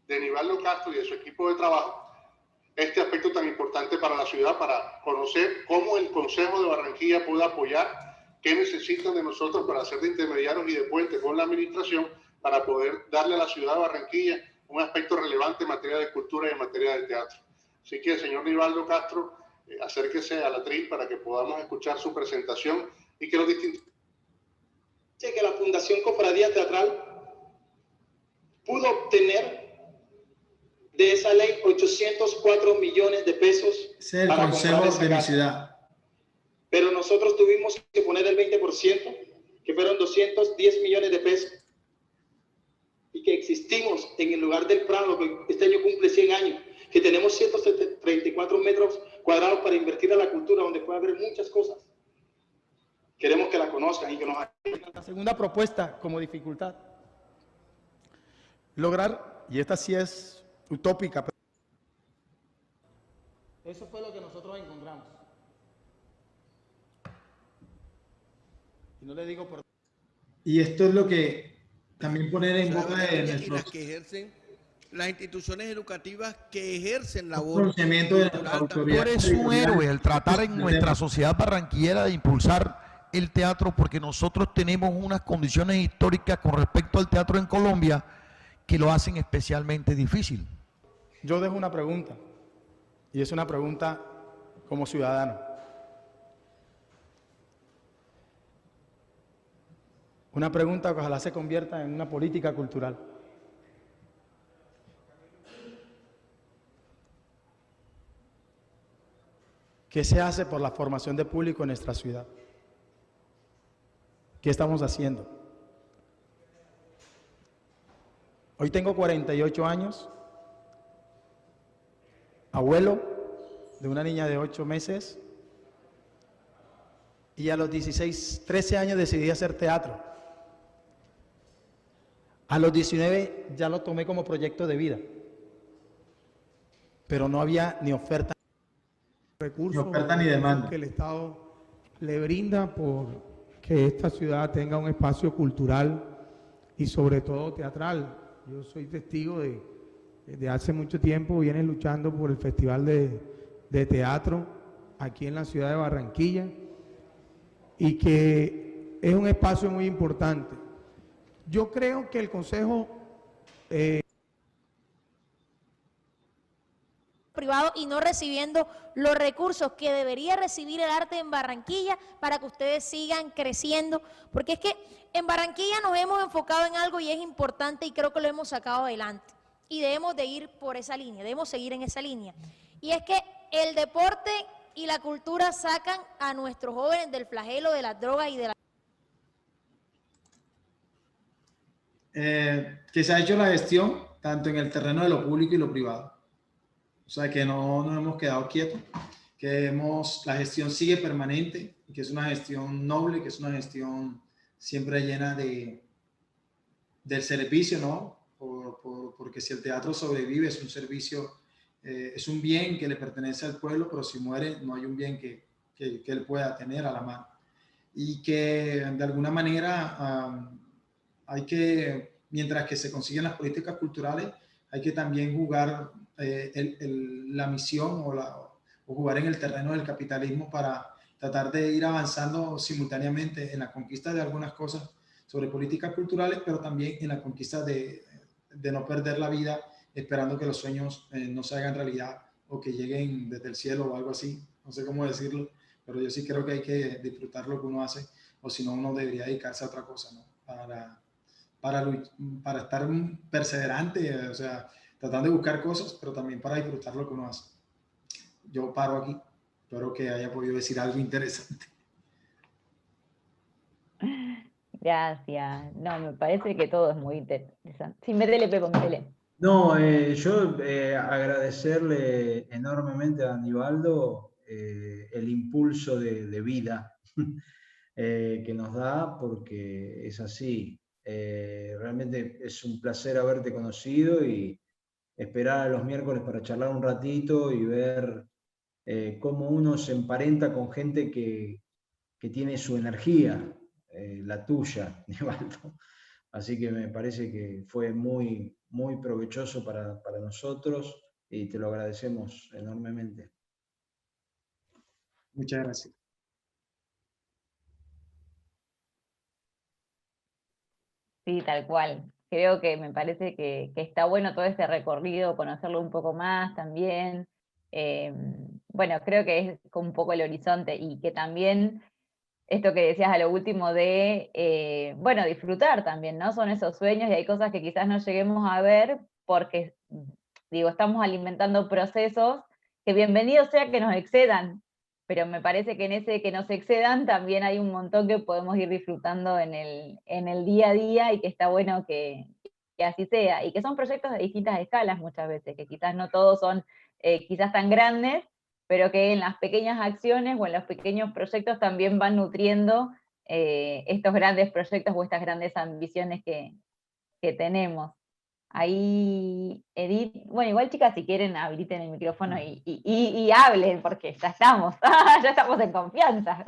S5: de Nivaldo Castro y de su equipo de trabajo este aspecto tan importante para la ciudad, para conocer cómo el Consejo de Barranquilla puede apoyar, qué necesitan de nosotros para ser de intermediarios y de puente con la administración para poder darle a la ciudad de Barranquilla un aspecto relevante en materia de cultura y en materia de teatro. Así que, señor Nivaldo Castro, acérquese a la tril para que podamos escuchar su presentación y que los distintos...
S6: Dice que la Fundación Cofradía Teatral pudo obtener de esa ley 804 millones de pesos.
S3: Es el consejo de mi ciudad.
S6: Pero nosotros tuvimos que poner el 20%, que fueron 210 millones de pesos. Y que existimos en el lugar del Prado, que este año cumple 100 años, que tenemos 134 metros cuadrados para invertir a la cultura, donde puede haber muchas cosas. Queremos que la conozcan y que nos ayuden.
S7: La segunda propuesta como dificultad. Lograr, y esta sí es utópica, pero eso fue lo que nosotros encontramos. Y no le digo por...
S3: Y esto es lo que también poner en boca de nuestros...
S8: las que ejercen, las instituciones educativas que ejercen labor.
S3: Pronunciamiento de la autoridad.
S9: Tú eres un héroe el tratar en nuestra sociedad barranquillera de impulsar el teatro, porque nosotros tenemos unas condiciones históricas con respecto al teatro en Colombia que lo hacen especialmente difícil.
S7: Yo dejo una pregunta, y es una pregunta como ciudadano. Una pregunta que ojalá se convierta en una política cultural. ¿Qué se hace por la formación de público en nuestra ciudad? ¿Qué estamos haciendo? Hoy tengo 48 años, abuelo de una niña de 8 meses, y a los 13 años decidí hacer teatro. A los 19 ya lo tomé como proyecto de vida, pero no había ni oferta.
S3: Recursos ni oferta ni demanda
S10: que el Estado le brinda por que esta ciudad tenga un espacio cultural y sobre todo teatral. Yo soy testigo de hace mucho tiempo vienes luchando por el Festival de Teatro aquí en la ciudad de Barranquilla y que es un espacio muy importante. Yo creo que el Consejo
S11: privado y no recibiendo los recursos que debería recibir el arte en Barranquilla para que ustedes sigan creciendo, porque es que en Barranquilla nos hemos enfocado en algo y es importante y creo que lo hemos sacado adelante y debemos de ir por esa línea, debemos seguir en esa línea, y es que el deporte y la cultura sacan a nuestros jóvenes del flagelo de las drogas y de la...
S3: Que se ha hecho la gestión tanto en el terreno de lo público y lo privado. O sea, que no nos hemos quedado quietos, que la gestión sigue permanente, que es una gestión noble, que es una gestión siempre llena del servicio, ¿no? Porque si el teatro sobrevive, es un servicio, es un bien que le pertenece al pueblo, pero si muere, no hay un bien que él pueda tener a la mano. Y que de alguna manera hay que, mientras que se consiguen las políticas culturales, hay que también jugar la misión o jugar en el terreno del capitalismo para tratar de ir avanzando simultáneamente en la conquista de algunas cosas sobre políticas culturales, pero también en la conquista de no perder la vida esperando que los sueños no se hagan realidad o que lleguen desde el cielo o algo así, no sé cómo decirlo, pero yo sí creo que hay que disfrutar lo que uno hace, o si no uno debería dedicarse a otra cosa, ¿no? Para estar perseverante, o sea, tratando de buscar cosas, pero también para disfrutar lo que uno hace. Yo paro aquí, espero que haya podido decir algo interesante.
S1: Gracias. No, me parece que todo es muy interesante. Sí, métele, Pepo, métele.
S4: No, yo agradecerle enormemente a Aníbaldo el impulso de vida que nos da, porque es así. Realmente es un placer haberte conocido y esperar a los miércoles para charlar un ratito y ver cómo uno se emparenta con gente que tiene su energía, la tuya, Aníbaldo. Así que me parece que fue muy, muy provechoso para nosotros y te lo agradecemos enormemente.
S3: Muchas gracias.
S1: Sí, tal cual. Creo que me parece que está bueno todo este recorrido, conocerlo un poco más también. Bueno, creo que es como un poco el horizonte y que también esto que decías a lo último de, bueno, disfrutar también, ¿no? Son esos sueños y hay cosas que quizás no lleguemos a ver porque, digo, estamos alimentando procesos que bienvenido sea que nos excedan, pero me parece que en ese que nos excedan también hay un montón que podemos ir disfrutando en el día a día y que está bueno que así sea, y que son proyectos de distintas escalas muchas veces, que quizás no todos son quizás tan grandes, pero que en las pequeñas acciones o en los pequeños proyectos también van nutriendo estos grandes proyectos o estas grandes ambiciones que tenemos. Ahí, Edith, bueno, igual chicas, si quieren habiliten el micrófono y hablen, porque ya estamos, ya estamos en confianza.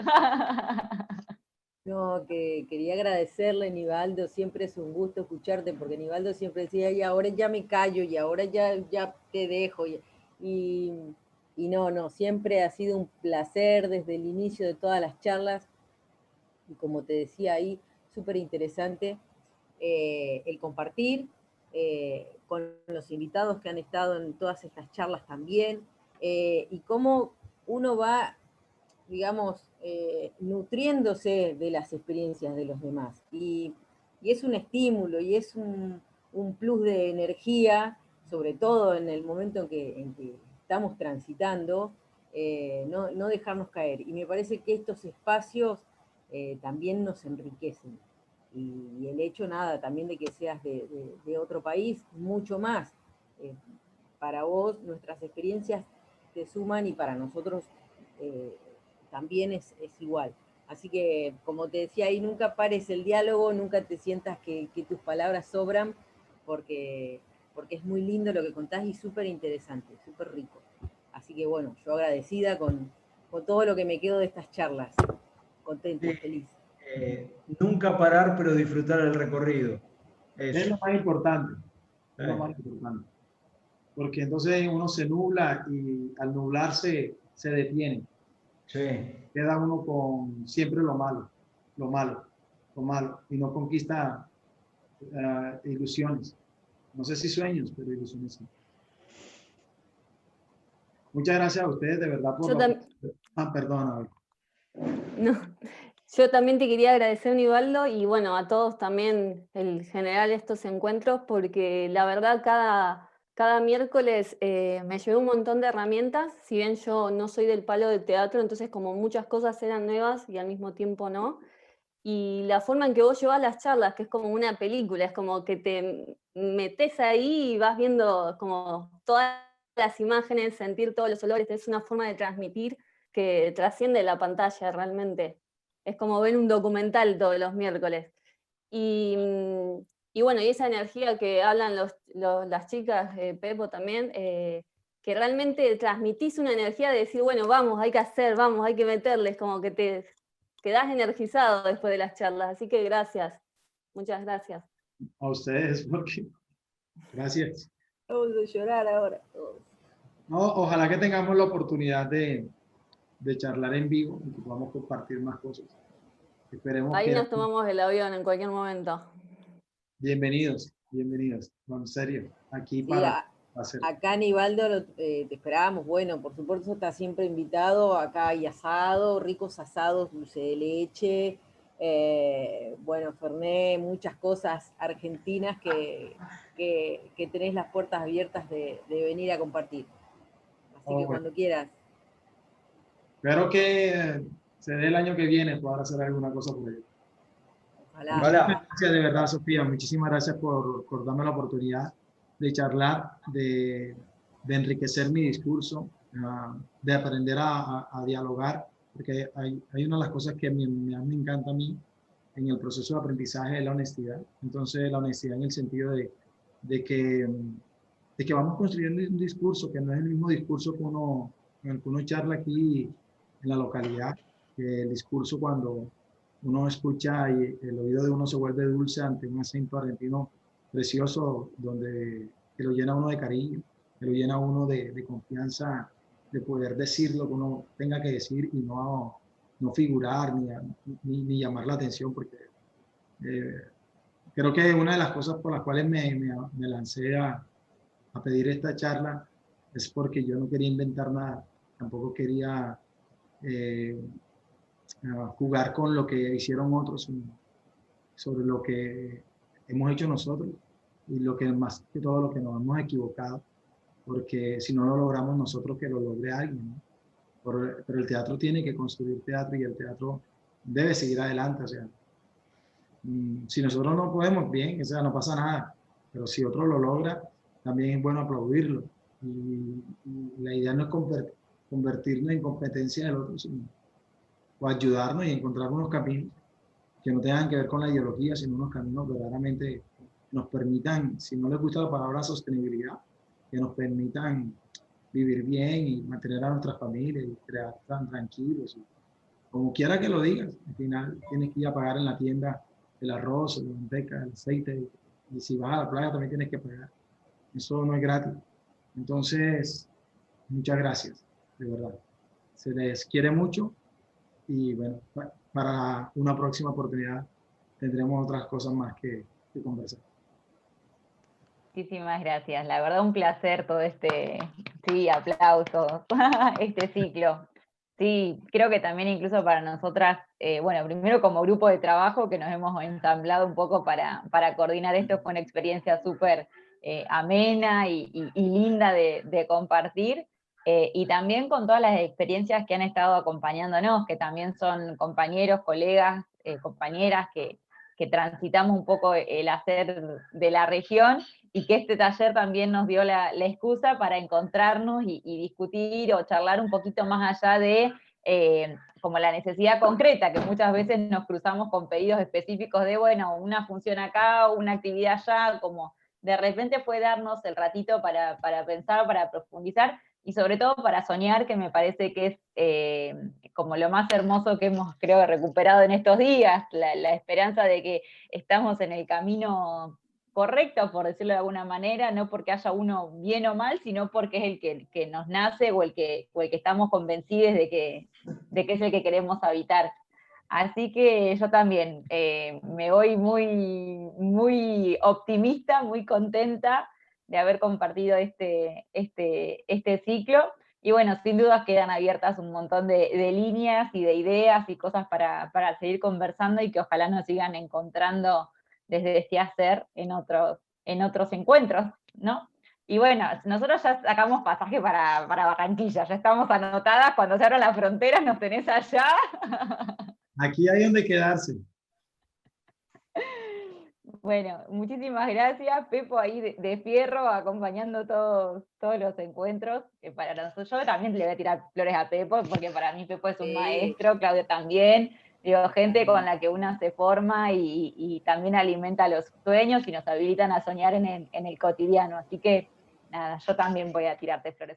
S12: No, que quería agradecerle, Nivaldo, siempre es un gusto escucharte, porque Nivaldo siempre decía, y ahora ya me callo, y ahora ya te dejo, y no, siempre ha sido un placer desde el inicio de todas las charlas, y como te decía ahí, súper interesante el compartir con los invitados que han estado en todas estas charlas también, y cómo uno va, digamos, nutriéndose de las experiencias de los demás. Y es un estímulo y es un plus de energía, sobre todo en el momento en que estamos transitando, no dejarnos caer. Y me parece que estos espacios también nos enriquecen. Y el hecho, nada, también de que seas de otro país, mucho más. Para vos, nuestras experiencias te suman y para nosotros también es igual. Así que, como te decía ahí, nunca pares el diálogo, nunca te sientas que tus palabras sobran, porque es muy lindo lo que contás y súper interesante, súper rico. Así que bueno, yo agradecida con todo lo que me quedo de estas charlas. Contenta, feliz.
S4: Nunca parar, pero disfrutar el recorrido. Eso.
S3: Es lo más importante. Es lo más importante. Porque entonces uno se nubla y al nublarse se detiene.
S4: Sí.
S3: Queda uno con siempre lo malo, y no conquista ilusiones. No sé si sueños, pero ilusiones sí. Muchas gracias a ustedes, de verdad, por perdona.
S13: No, yo también te quería agradecer, Nivaldo, y bueno, a todos también el generar estos encuentros, porque la verdad cada miércoles me llevé un montón de herramientas. Si bien yo no soy del palo de teatro, entonces como muchas cosas eran nuevas y al mismo tiempo no. Y la forma en que vos llevas las charlas, que es como una película, es como que te metes ahí y vas viendo como todas las imágenes, sentir todos los olores, es una forma de transmitir que trasciende la pantalla realmente. Es como ver un documental todos los miércoles. Y bueno, y esa energía que hablan las chicas, Pepo también, que realmente transmitís una energía de decir, bueno, vamos, hay que hacer, vamos, hay que meterles, como que te quedás energizado después de las charlas. Así que gracias, muchas gracias.
S3: A ustedes, porque gracias.
S12: Vamos a llorar ahora.
S3: No, ojalá que tengamos la oportunidad de charlar en vivo y que podamos compartir más cosas. Esperemos
S13: ahí
S3: que...
S13: nos tomamos el avión en cualquier momento.
S3: Bienvenidos, bienvenidos. No, en serio, aquí
S12: Sí,
S3: para hacer.
S12: Acá, Nivaldo, te esperábamos. Bueno, por supuesto, está siempre invitado. Acá hay asado, ricos asados, dulce de leche, bueno, Fernet, muchas cosas argentinas que tenés las puertas abiertas de venir a compartir. Así que cuando quieras.
S3: Espero que se dé el año que viene poder hacer alguna cosa por ello.
S12: Ojalá.
S3: Gracias de verdad, Sofía. Muchísimas gracias por darme la oportunidad de charlar, de enriquecer mi discurso, de aprender a dialogar, porque hay una de las cosas que me encanta a mí en el proceso de aprendizaje es la honestidad. Entonces, la honestidad en el sentido de que vamos construyendo un discurso que no es el mismo discurso que uno charla aquí en la localidad, que el discurso cuando uno escucha y el oído de uno se vuelve dulce ante un acento argentino precioso, que lo llena uno de cariño, que lo llena uno de confianza, de poder decir lo que uno tenga que decir y no figurar ni llamar la atención, porque creo que una de las cosas por las cuales me lancé a pedir esta charla es porque yo no quería inventar nada, tampoco quería jugar con lo que hicieron otros, sobre lo que hemos hecho nosotros y lo que más que todo lo que nos hemos equivocado, porque si no lo logramos nosotros, que lo logre alguien, ¿no? Pero el teatro tiene que construir teatro y el teatro debe seguir adelante, o sea, si nosotros no podemos, bien, o sea, no pasa nada, pero si otro lo logra, también es bueno aplaudirlo, y la idea no es convertirnos en competencia del otro, sino o ayudarnos y encontrar unos caminos que no tengan que ver con la ideología, sino unos caminos que verdaderamente nos permitan, si no les gusta la palabra sostenibilidad, que nos permitan vivir bien y mantener a nuestras familias y crear tan tranquilos. Como quiera que lo digas, al final tienes que ir a pagar en la tienda el arroz, la manteca, el aceite, y si vas a la playa también tienes que pagar. Eso no es gratis. Entonces, muchas gracias, de verdad. Se les quiere mucho y bueno, para una próxima oportunidad tendremos otras cosas más que conversar.
S1: Muchísimas gracias. La verdad, un placer todo sí, aplausos, este ciclo. Sí, creo que también incluso para nosotras, bueno, primero como grupo de trabajo que nos hemos ensamblado un poco para coordinar esto, fue una experiencia súper amena y linda de compartir, y también con todas las experiencias que han estado acompañándonos, que también son compañeros, colegas, compañeras que transitamos un poco el hacer de la región, y que este taller también nos dio la excusa para encontrarnos y discutir o charlar un poquito más allá de como la necesidad concreta, que muchas veces nos cruzamos con pedidos específicos de, bueno, una función acá, una actividad allá, como de repente fue darnos el ratito para pensar, para profundizar, y sobre todo para soñar, que me parece que es como lo más hermoso que hemos, creo, recuperado en estos días, la esperanza de que estamos en el camino correcto, por decirlo de alguna manera, no porque haya uno bien o mal, sino porque es el que nos nace o el que estamos convencidos de que es el que queremos habitar. Así que yo también me voy muy optimista, muy contenta de haber compartido este ciclo. Y bueno, sin duda quedan abiertas un montón de líneas y de ideas y cosas para seguir conversando, y que ojalá nos sigan encontrando desde este hacer en otros encuentros, ¿no? Y bueno, nosotros ya sacamos pasaje para Barranquilla, ya estamos anotadas, cuando se abran las fronteras nos tenés allá.
S3: Aquí hay donde quedarse.
S1: Bueno, muchísimas gracias, Pepo, ahí de fierro, acompañando todos los encuentros. Para nosotros, yo también le voy a tirar flores a Pepo, porque para mí Pepo es un maestro, Claudio también. Digo, gente con la que una se forma y también alimenta los sueños y nos habilitan a soñar en el cotidiano. Así que, nada, yo también voy a tirarte flores a